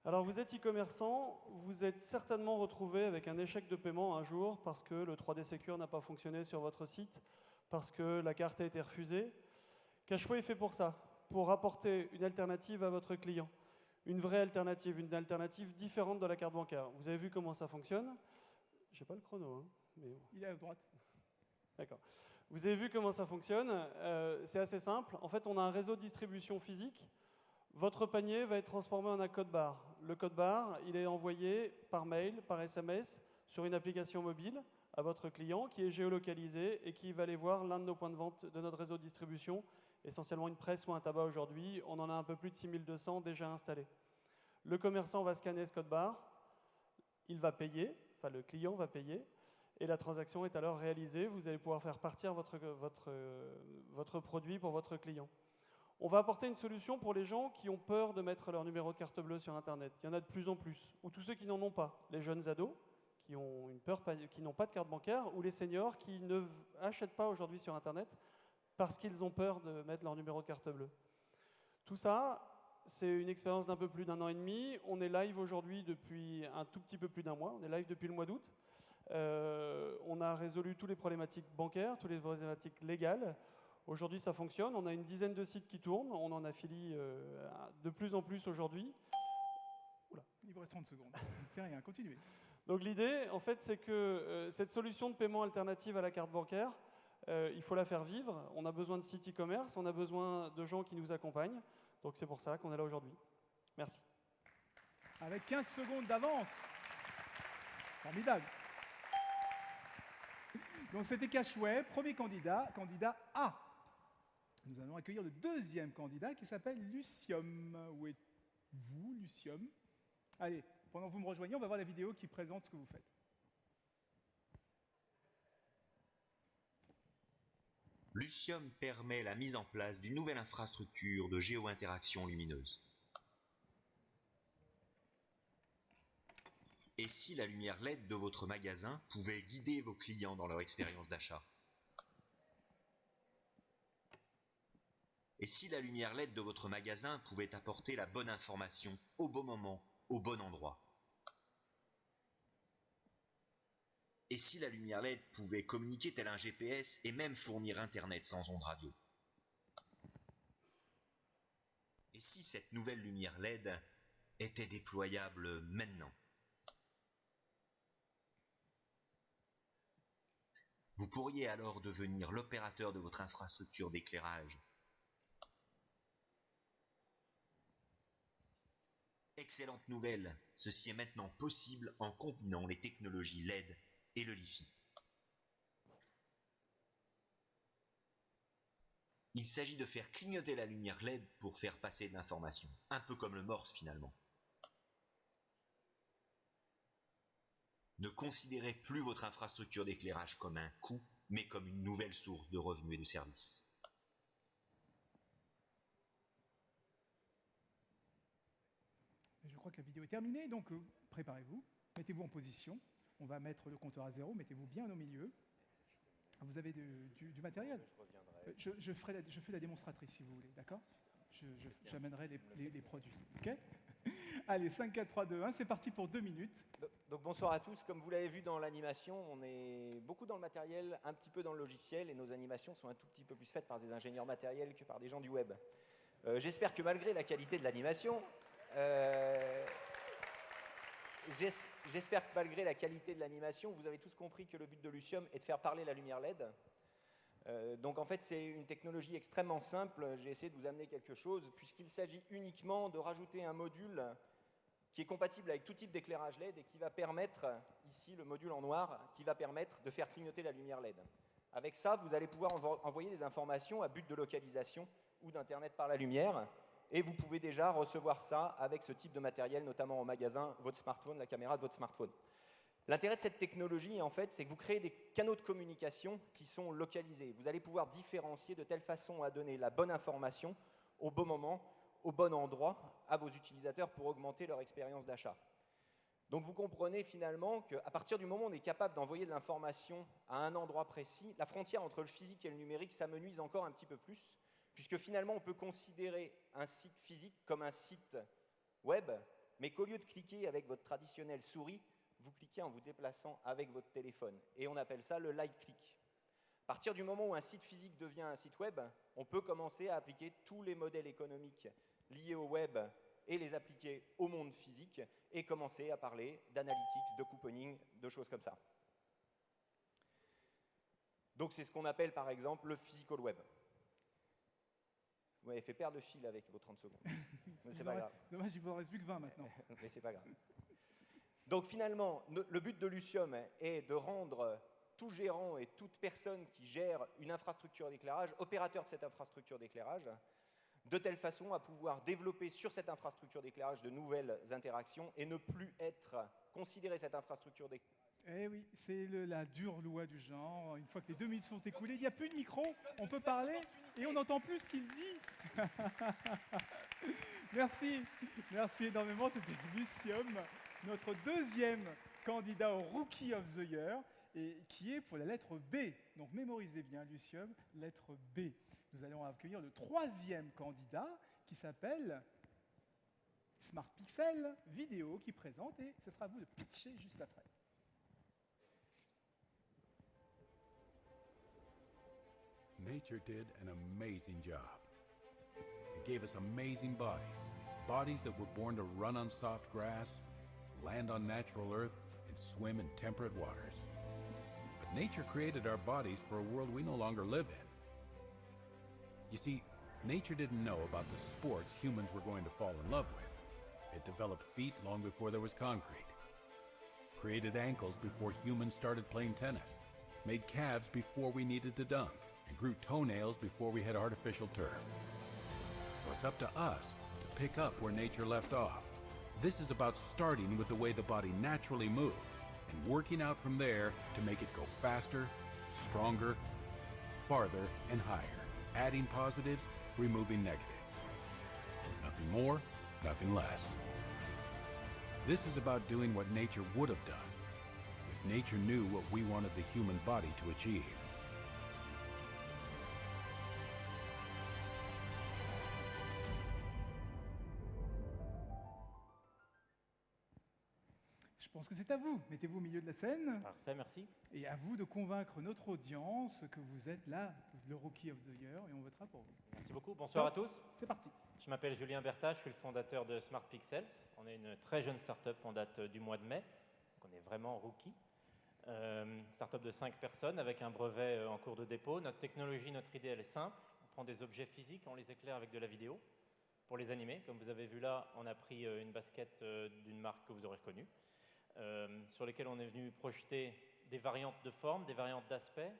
Alors vous êtes e-commerçant, vous êtes certainement retrouvé avec un échec de paiement un jour parce que le 3D Secure n'a pas fonctionné sur votre site, parce que la carte a été refusée. Cashway est fait pour ça, pour apporter une alternative à votre client. Une vraie alternative, une alternative différente de la carte bancaire. Vous avez vu comment ça fonctionne? Je n'ai pas le chrono, hein, mais bon. Il est à droite. D'accord. Vous avez vu comment ça fonctionne? C'est assez simple. En fait, on a un réseau de distribution physique. Votre panier va être transformé en un code barre. Le code barre, il est envoyé par mail, par SMS, sur une application mobile à votre client qui est géolocalisé et qui va aller voir l'un de nos points de vente de notre réseau de distribution, essentiellement une presse ou un tabac aujourd'hui. On en a un peu plus de 6200 déjà installés. Le commerçant va scanner ce code barre, il va payer, enfin le client va payer, et la transaction est alors réalisée. Vous allez pouvoir faire partir votre produit pour votre client. On va apporter une solution pour les gens qui ont peur de mettre leur numéro de carte bleue sur Internet. Il y en a de plus en plus. Ou tous ceux qui n'en ont pas. Les jeunes ados qui ont une peur, qui n'ont pas de carte bancaire, ou les seniors qui ne achètent pas aujourd'hui sur Internet parce qu'ils ont peur de mettre leur numéro de carte bleue. Tout ça, c'est une expérience d'un peu plus d'1 an et demi. On est live aujourd'hui depuis un tout petit peu plus d'1 mois. On est live depuis le mois d'août. On a résolu toutes les problématiques bancaires, toutes les problématiques légales. Aujourd'hui, ça fonctionne. On a une dizaine de sites qui tournent. On en affilie de plus en plus aujourd'hui. Oula. Il vous reste 30 secondes. C'est rien, continuez. Donc l'idée, en fait, c'est que cette solution de paiement alternative à la carte bancaire, il faut la faire vivre. On a besoin de sites e-commerce, on a besoin de gens qui nous accompagnent. Donc c'est pour ça qu'on est là aujourd'hui. Merci. Avec 15 secondes d'avance. Formidable. Donc c'était Cashway, premier candidat, candidat A. Nous allons accueillir le deuxième candidat qui s'appelle Lucium. Où êtes-vous, Lucium? Allez, pendant que vous me rejoignez, on va voir la vidéo qui présente ce que vous faites. Lucium permet la mise en place d'une nouvelle infrastructure de géo-interaction lumineuse. Et si la lumière LED de votre magasin pouvait guider vos clients dans leur expérience d'achat? Et si la lumière LED de votre magasin pouvait apporter la bonne information au bon moment, au bon endroit? Et si la lumière LED pouvait communiquer tel un GPS et même fournir Internet sans ondes radio? Et si cette nouvelle lumière LED était déployable maintenant? Vous pourriez alors devenir l'opérateur de votre infrastructure d'éclairage. Excellente nouvelle, ceci est maintenant possible en combinant les technologies LED et le Li-Fi. Il s'agit de faire clignoter la lumière LED pour faire passer de l'information, un peu comme le Morse finalement. Ne considérez plus votre infrastructure d'éclairage comme un coût, mais comme une nouvelle source de revenus et de services. Je crois que la vidéo est terminée, donc préparez-vous, mettez-vous en position. On va mettre le compteur à 0, mettez-vous bien au milieu. Vous avez du matériel? Je fais la démonstratrice si vous voulez, d'accord? J'amènerai les produits. Ok. Allez, 5, 4, 3, 2, 1, c'est parti pour 2 minutes. Donc bonsoir à tous, comme vous l'avez vu dans l'animation, on est beaucoup dans le matériel, un petit peu dans le logiciel, et nos animations sont un tout petit peu plus faites par des ingénieurs matériels que par des gens du web. J'espère que malgré la qualité de l'animation, vous avez tous compris que le but de Lucium est de faire parler la lumière LED. Donc en fait, c'est une technologie extrêmement simple. J'ai essayé de vous amener quelque chose, puisqu'il s'agit uniquement de rajouter un module qui est compatible avec tout type d'éclairage LED et qui va permettre, ici le module en noir, qui va permettre de faire clignoter la lumière LED. Avec ça, vous allez pouvoir envoyer des informations à but de localisation ou d'Internet par la lumière. Et vous pouvez déjà recevoir ça avec ce type de matériel, notamment en magasin, votre smartphone, la caméra de votre smartphone. L'intérêt de cette technologie, en fait, c'est que vous créez des canaux de communication qui sont localisés. Vous allez pouvoir différencier de telle façon à donner la bonne information au bon moment, au bon endroit à vos utilisateurs pour augmenter leur expérience d'achat. Donc vous comprenez finalement qu'à partir du moment où on est capable d'envoyer de l'information à un endroit précis, la frontière entre le physique et le numérique s'amenuise encore un petit peu plus, puisque finalement on peut considérer un site physique comme un site web, mais qu'au lieu de cliquer avec votre traditionnelle souris, vous cliquez en vous déplaçant avec votre téléphone. Et on appelle ça le light click. À partir du moment où un site physique devient un site web, on peut commencer à appliquer tous les modèles économiques liés au web et les appliquer au monde physique et commencer à parler d'analytics, de couponing, de choses comme ça. Donc c'est ce qu'on appelle par exemple le physical web. Vous m'avez fait perdre le fil avec vos 30 secondes. Mais c'est pas grave. Dommage, il ne vous en reste plus que 20 maintenant. Mais c'est pas grave. Donc finalement, le but de Lucium est de rendre tout gérant et toute personne qui gère une infrastructure d'éclairage opérateur de cette infrastructure d'éclairage, de telle façon à pouvoir développer sur cette infrastructure d'éclairage de nouvelles interactions et ne plus considérer cette infrastructure d'éclairage Eh oui, c'est la dure loi du genre. Une fois que les 2 minutes sont écoulées, il n'y a plus de micro, on peut parler et on n'entend plus ce qu'il dit. Merci énormément. C'était Lucium, notre deuxième candidat au Rookie of the Year, et qui est pour la lettre B. Donc mémorisez bien, Lucium, lettre B. Nous allons accueillir le troisième candidat qui s'appelle Smart Pixel Vidéo, qui présente, et ce sera à vous de pitcher juste après. Nature did an amazing job. It gave us amazing bodies. Bodies that were born to run on soft grass, land on natural earth, and swim in temperate waters. But nature created our bodies for a world we no longer live in. You see, nature didn't know about the sports humans were going to fall in love with. It developed feet long before there was concrete, created ankles before humans started playing tennis, made calves before we needed to dunk, and grew toenails before we had artificial turf. So it's up to us to pick up where nature left off. This is about starting with the way the body naturally moved and working out from there to make it go faster, stronger, farther, and higher, adding positives, removing negatives. Nothing more, nothing less. This is about doing what nature would have done if nature knew what we wanted the human body to achieve. Je pense que c'est à vous. Mettez-vous au milieu de la scène. Parfait, merci. Et à vous de convaincre notre audience que vous êtes là, le Rookie of the Year, et on votera pour vous. Merci beaucoup. Bonsoir à tous. C'est parti. Je m'appelle Julien Bertha, je suis le fondateur de Smart Pixels. On est une très jeune start-up, on date du mois de mai, donc on est vraiment rookie. Start-up de 5 personnes avec un brevet en cours de dépôt. Notre technologie, notre idée, elle est simple. On prend des objets physiques, on les éclaire avec de la vidéo pour les animer. Comme vous avez vu là, on a pris une basket d'une marque que vous aurez reconnue, sur lesquelles on est venu projeter des variantes de forme, des variantes d'aspect,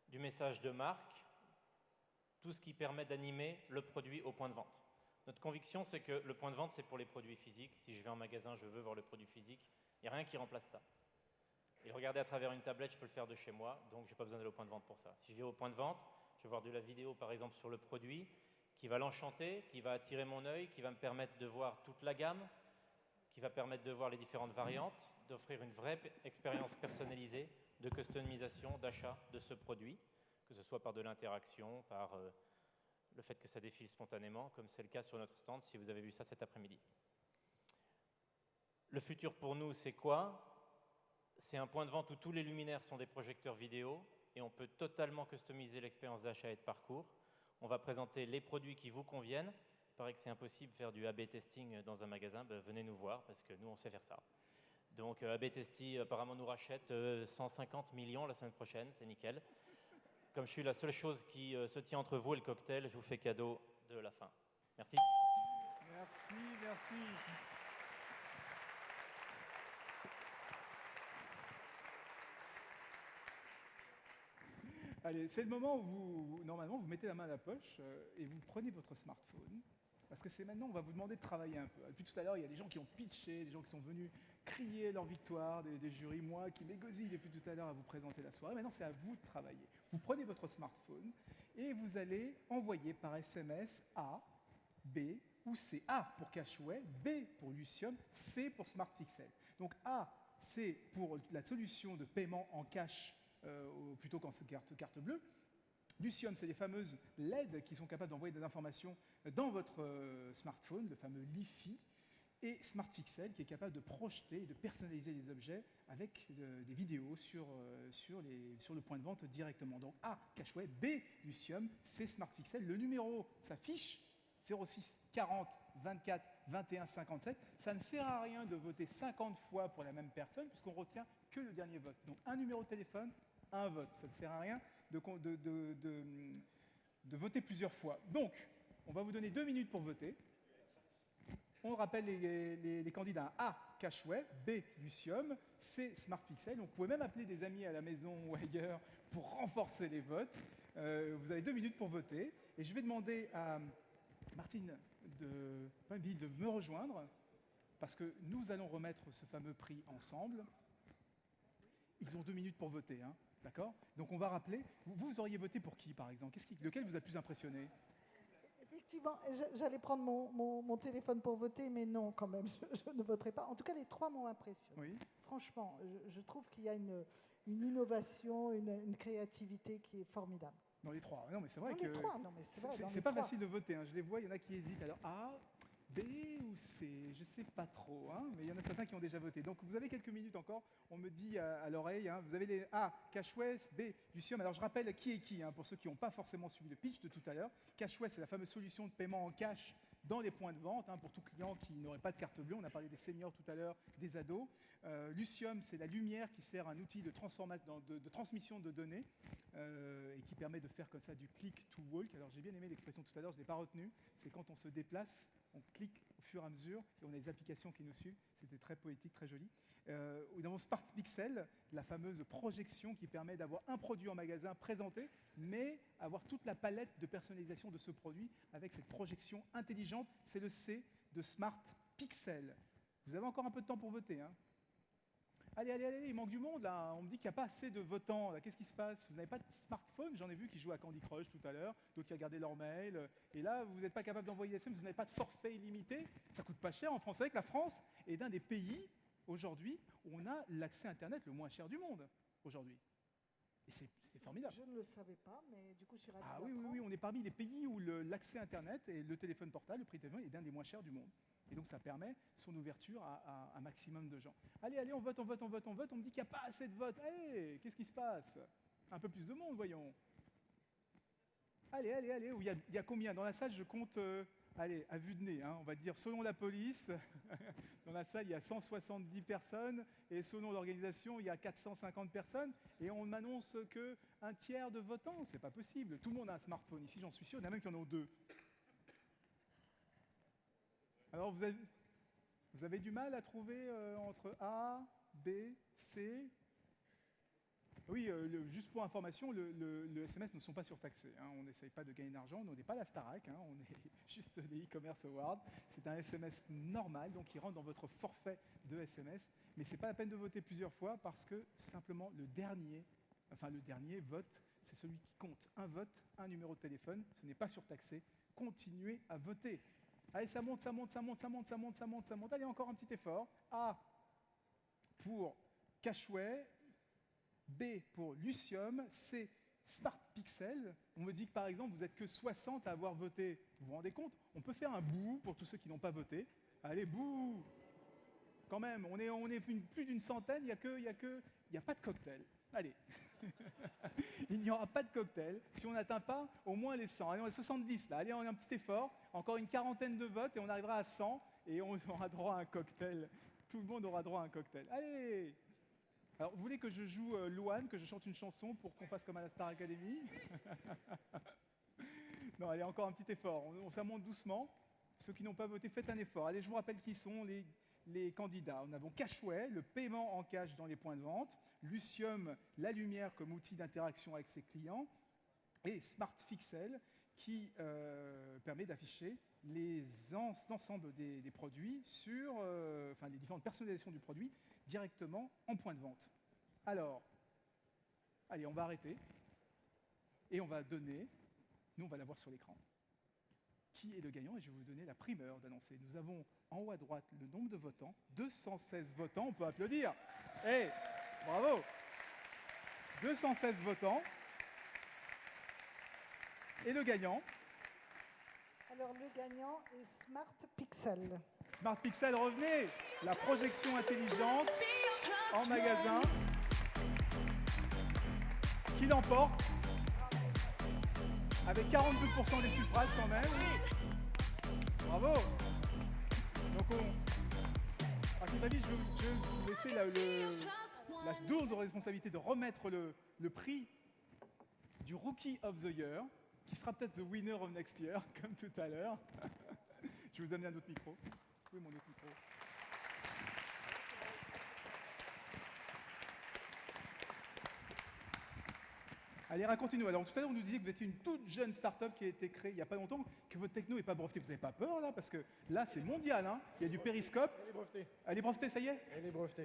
du message de marque, tout ce qui permet d'animer le produit au point de vente. Notre conviction, c'est que le point de vente, c'est pour les produits physiques. Si je vais en magasin, je veux voir le produit physique. Il n'y a rien qui remplace ça. Et le regarder à travers une tablette, je peux le faire de chez moi, donc je n'ai pas besoin d'aller au point de vente pour ça. Si je vais au point de vente, je vais voir de la vidéo, par exemple, sur le produit, qui va l'enchanter, qui va attirer mon œil, qui va me permettre de voir toute la gamme, qui va permettre de voir les différentes variantes, d'offrir une vraie expérience personnalisée de customisation, d'achat de ce produit, que ce soit par de l'interaction, par le fait que ça défile spontanément, comme c'est le cas sur notre stand, si vous avez vu ça cet après-midi. Le futur pour nous, c'est quoi? C'est un point de vente où tous les luminaires sont des projecteurs vidéo et on peut totalement customiser l'expérience d'achat et de parcours. On va présenter les produits qui vous conviennent. Il paraît que c'est impossible de faire du A/B testing dans un magasin. Ben, venez nous voir parce que nous, on sait faire ça. Donc A/B Testy apparemment nous rachète 150 millions la semaine prochaine, c'est nickel. Comme je suis la seule chose qui se tient entre vous et le cocktail, je vous fais cadeau de la fin. Merci. Merci. Allez, c'est le moment où normalement, vous mettez la main à la poche et vous prenez votre smartphone. Parce que c'est maintenant, on va vous demander de travailler un peu. Depuis tout à l'heure, il y a des gens qui ont pitché, des gens qui sont venus crier leur victoire, des jurys, moi qui m'égosille depuis tout à l'heure à vous présenter la soirée. Maintenant, c'est à vous de travailler. Vous prenez votre smartphone et vous allez envoyer par SMS A, B ou C. A pour Cashway, B pour Lucium, C pour Smart Pixel. Donc A, c'est pour la solution de paiement en cash plutôt qu'en carte bleue. Lucium, c'est les fameuses LED qui sont capables d'envoyer des informations dans votre smartphone, le fameux Li-Fi. Et Smart Pixel, qui est capable de projeter et de personnaliser les objets avec des vidéos sur le point de vente directement. Donc A, Cashway, B, Lucium, C, Smart Pixel. Le numéro s'affiche, 06 40 24 21 57. Ça ne sert à rien de voter 50 fois pour la même personne, puisqu'on retient que le dernier vote. Donc un numéro de téléphone, un vote. Ça ne sert à rien de voter plusieurs fois. Donc, on va vous donner 2 minutes pour voter. On rappelle les candidats. A, Cashway, B, Lucium, C, Smart Pixel. Donc, vous pouvez même appeler des amis à la maison ou ailleurs pour renforcer les votes. Vous avez 2 minutes pour voter. Et je vais demander à Martine de me rejoindre parce que nous allons remettre ce fameux prix ensemble. ils ont 2 minutes pour voter, hein, d'accord? Donc on va rappeler, vous auriez voté pour qui par exemple? Lequel vous a le plus impressionné? Effectivement, j'allais prendre mon téléphone pour voter, mais non, quand même, je ne voterai pas. En tout cas, les 3 m'ont impressionné. Oui. Franchement, je trouve qu'il y a une innovation, une créativité qui est formidable. Dans les 3, non mais c'est vrai Dans que... les 3, non mais c'est vrai. dans C'est les pas 3. facile de voter, hein. Je les vois, il y en a qui hésitent. Alors A, B ou C, je sais pas trop, hein, mais il y en a certains qui ont déjà voté. Donc vous avez quelques minutes encore, on me dit à l'oreille, hein, vous avez les A, Cashway, B, Lucium. Alors je rappelle qui est qui, hein, pour ceux qui n'ont pas forcément suivi le pitch de tout à l'heure. Cashway, c'est la fameuse solution de paiement en cash dans les points de vente, hein, pour tout client qui n'aurait pas de carte bleue. On a parlé des seniors tout à l'heure, des ados. Lucium, c'est la lumière qui sert un outil de transmission de données et qui permet de faire comme ça du click to walk. Alors j'ai bien aimé l'expression tout à l'heure, je ne l'ai pas retenue. C'est quand on se déplace, on clique au fur et à mesure et on a des applications qui nous suivent. C'était très poétique, très joli. Nous avons Smart Pixel, la fameuse projection qui permet d'avoir un produit en magasin présenté, mais avoir toute la palette de personnalisation de ce produit avec cette projection intelligente. C'est le C de Smart Pixel. Vous avez encore un peu de temps pour voter, hein. Allez, il manque du monde là. On me dit qu'il n'y a pas assez de votants. Qu'est-ce qui se passe? Vous n'avez pas de smartphone? J'en ai vu qui jouent à Candy Crush tout à l'heure, d'autres qui regardaient leur mail. Et là, vous n'êtes pas capable d'envoyer SMS, vous n'avez pas de forfait illimité. Ça coûte pas cher en France. Vous savez que la France est l'un des pays aujourd'hui où on a l'accès Internet le moins cher du monde aujourd'hui. Et c'est formidable. Je ne le savais pas, mais du coup, je suis ravie Ah d'apprendre. oui, on est parmi les pays où l'accès Internet et le téléphone portable, le prix de téléphone est l'un des moins chers du monde. Et donc ça permet son ouverture à un maximum de gens. Allez, on vote. On me dit qu'il n'y a pas assez de votes. Allez, qu'est-ce qui se passe? Un peu plus de monde, voyons. Allez. Il y a combien? Dans la salle, je compte, allez, à vue de nez, hein, on va dire, selon la police, dans la salle, il y a 170 personnes, et selon l'organisation, il y a 450 personnes, et on m'annonce qu'un tiers de votants, c'est pas possible. Tout le monde a un smartphone ici, j'en suis sûr, il y en a même qui en ont 2. Alors, vous avez du mal à trouver entre A, B, C? Oui, juste pour information, le SMS ne sont pas surtaxés, hein. On n'essaye pas de gagner d'argent, on n'est pas la Starac, hein, on est juste les e-commerce awards. C'est un SMS normal, donc il rentre dans votre forfait de SMS. Mais ce n'est pas la peine de voter plusieurs fois parce que simplement le dernier vote, c'est celui qui compte. Un vote, un numéro de téléphone, ce n'est pas surtaxé. Continuez à voter. Allez, ça monte. Allez, encore un petit effort. A pour Cashway, B pour Lucium, C Smart Pixel. On me dit que par exemple, vous n'êtes que 60 à avoir voté. Vous vous rendez compte? On peut faire un bouh pour tous ceux qui n'ont pas voté. Allez, bouh! Quand même, on est plus d'une centaine, il n'y a pas de cocktail. Allez. Il n'y aura pas de cocktail si on n'atteint pas au moins les 100. Allez, on est 70 là. Allez, on a un petit effort. Encore une quarantaine de votes et on arrivera à 100 et on aura droit à un cocktail. Tout le monde aura droit à un cocktail. Allez! Alors, vous voulez que je joue Louane, que je chante une chanson pour qu'on fasse comme à la Star Academy? Non, allez, encore un petit effort. Ça monte doucement. Ceux qui n'ont pas voté, faites un effort. Allez, je vous rappelle qui sont les candidats. Nous avons Cashway, le paiement en cash dans les points de vente. Lucium, la lumière comme outil d'interaction avec ses clients. Et Smart Pixel, qui permet d'afficher l'ensemble des produits sur, les différentes personnalisations du produit directement en point de vente. Alors, allez, on va arrêter et on va donner, nous on va la voir sur l'écran, qui est le gagnant et je vais vous donner la primeur d'annoncer. Nous avons en haut à droite le nombre de votants, 216 votants, on peut applaudir. Hey, bravo! 216 votants. Et le gagnant? Alors, le gagnant est Smart Pixel. Smart Pixel, revenez! La projection intelligente en magasin qui l'emporte avec 42% des suffrages quand même. Bravo! Donc, à tout avis, je vais vous laisser la lourde responsabilité de remettre le prix du Rookie of the Year, qui sera peut-être the winner of next year, comme tout à l'heure. Je vais vous amener un autre micro. Oui, mon autre micro. Allez, racontez-nous. Alors, tout à l'heure, on nous disait que vous étiez une toute jeune start-up qui a été créée il n'y a pas longtemps, que votre techno n'est pas brevetée. Vous n'avez pas peur, là? Parce que là, c'est mondial, hein. Il y a du périscope. Elle est brevetée. Elle est brevetée, ça y est? Elle est brevetée.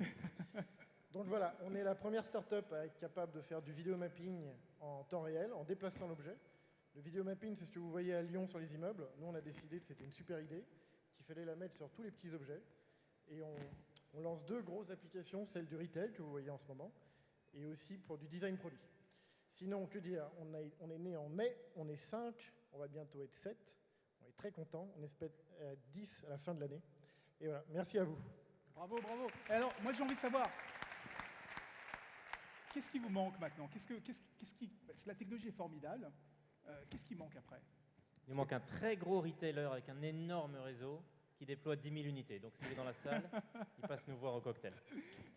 Donc voilà, on est la première startup à être capable de faire du vidéo mapping en temps réel, en déplaçant l'objet. Le vidéo mapping, c'est ce que vous voyez à Lyon sur les immeubles. Nous, on a décidé que c'était une super idée, qu'il fallait la mettre sur tous les petits objets. Et on lance 2 grosses applications, celle du retail que vous voyez en ce moment, et aussi pour du design produit. Sinon, que dire, on est né en mai, on est 5, on va bientôt être 7. On est très contents, on espère être 10 à la fin de l'année. Et voilà, merci à vous. Bravo, bravo. Et alors, moi j'ai envie de savoir, qu'est-ce qui vous manque maintenant? La technologie est formidable. Qu'est-ce qui manque après? Il manque un très gros retailer avec un énorme réseau qui déploie 10 000 unités. Donc s'il est dans la salle, il passe nous voir au cocktail.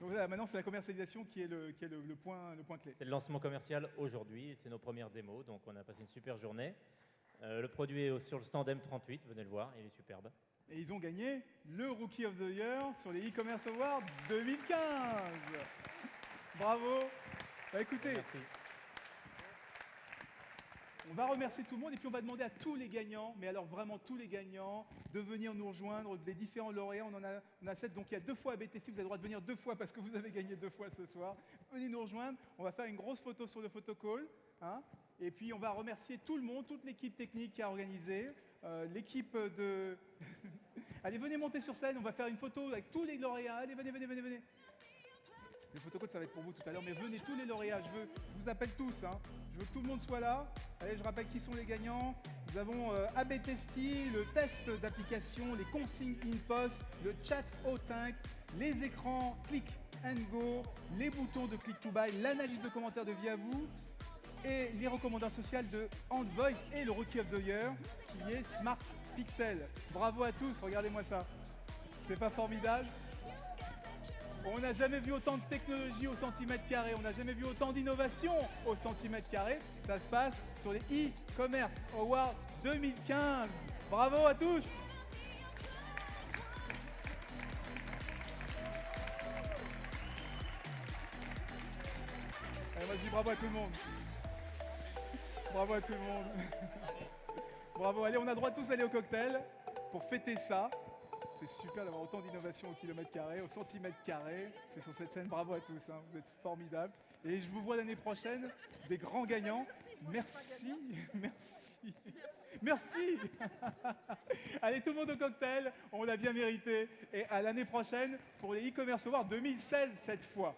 Donc voilà, maintenant c'est la commercialisation qui est le point clé. C'est le lancement commercial aujourd'hui, c'est nos premières démos, donc on a passé une super journée. Le produit est sur le stand M38, venez le voir, il est superbe. Et ils ont gagné le Rookie of the Year sur les e-commerce awards 2015. Bravo. Bah écoutez, merci. On va remercier tout le monde et puis on va demander à tous les gagnants, mais alors vraiment tous les gagnants, de venir nous rejoindre, les différents lauréats. On a 7, donc il y a 2 fois à BTC, vous avez le droit de venir 2 fois parce que vous avez gagné 2 fois ce soir. Venez nous rejoindre, on va faire une grosse photo sur le photocall. Hein, et puis on va remercier tout le monde, toute l'équipe technique qui a organisé, l'équipe de... Allez, venez monter sur scène, on va faire une photo avec tous les lauréats. Allez, venez. Le photocall, ça va être pour vous tout à l'heure, mais venez tous les lauréats, je vous appelle tous, hein. Je veux que tout le monde soit là. Allez, je rappelle qui sont les gagnants. Nous avons AB Testy, le test d'application, les consignes in-post, le chat Autank, les écrans Click and Go, les boutons de Click to Buy, l'analyse de commentaires de Viavou et les recommandations sociales de Handvoice et le Rookie of the Year qui est Smart Pixel. Bravo à tous, regardez-moi ça. C'est pas formidable? On n'a jamais vu autant de technologie au centimètre carré, on n'a jamais vu autant d'innovation au centimètre carré. Ça se passe sur les e-commerce Awards 2015. Bravo à tous! Allez, moi je dis bravo à tout le monde. Bravo à tout le monde. Bravo, allez, on a droit tous d'aller au cocktail pour fêter ça. C'est super d'avoir autant d'innovation au kilomètre carré, au centimètre carré. C'est sur cette scène, bravo à tous, hein. Vous êtes formidables. Et je vous vois l'année prochaine, des grands gagnants. Merci, merci, merci. Allez, tout le monde au cocktail, on l'a bien mérité. Et à l'année prochaine pour les e-commerce awards 2016 cette fois.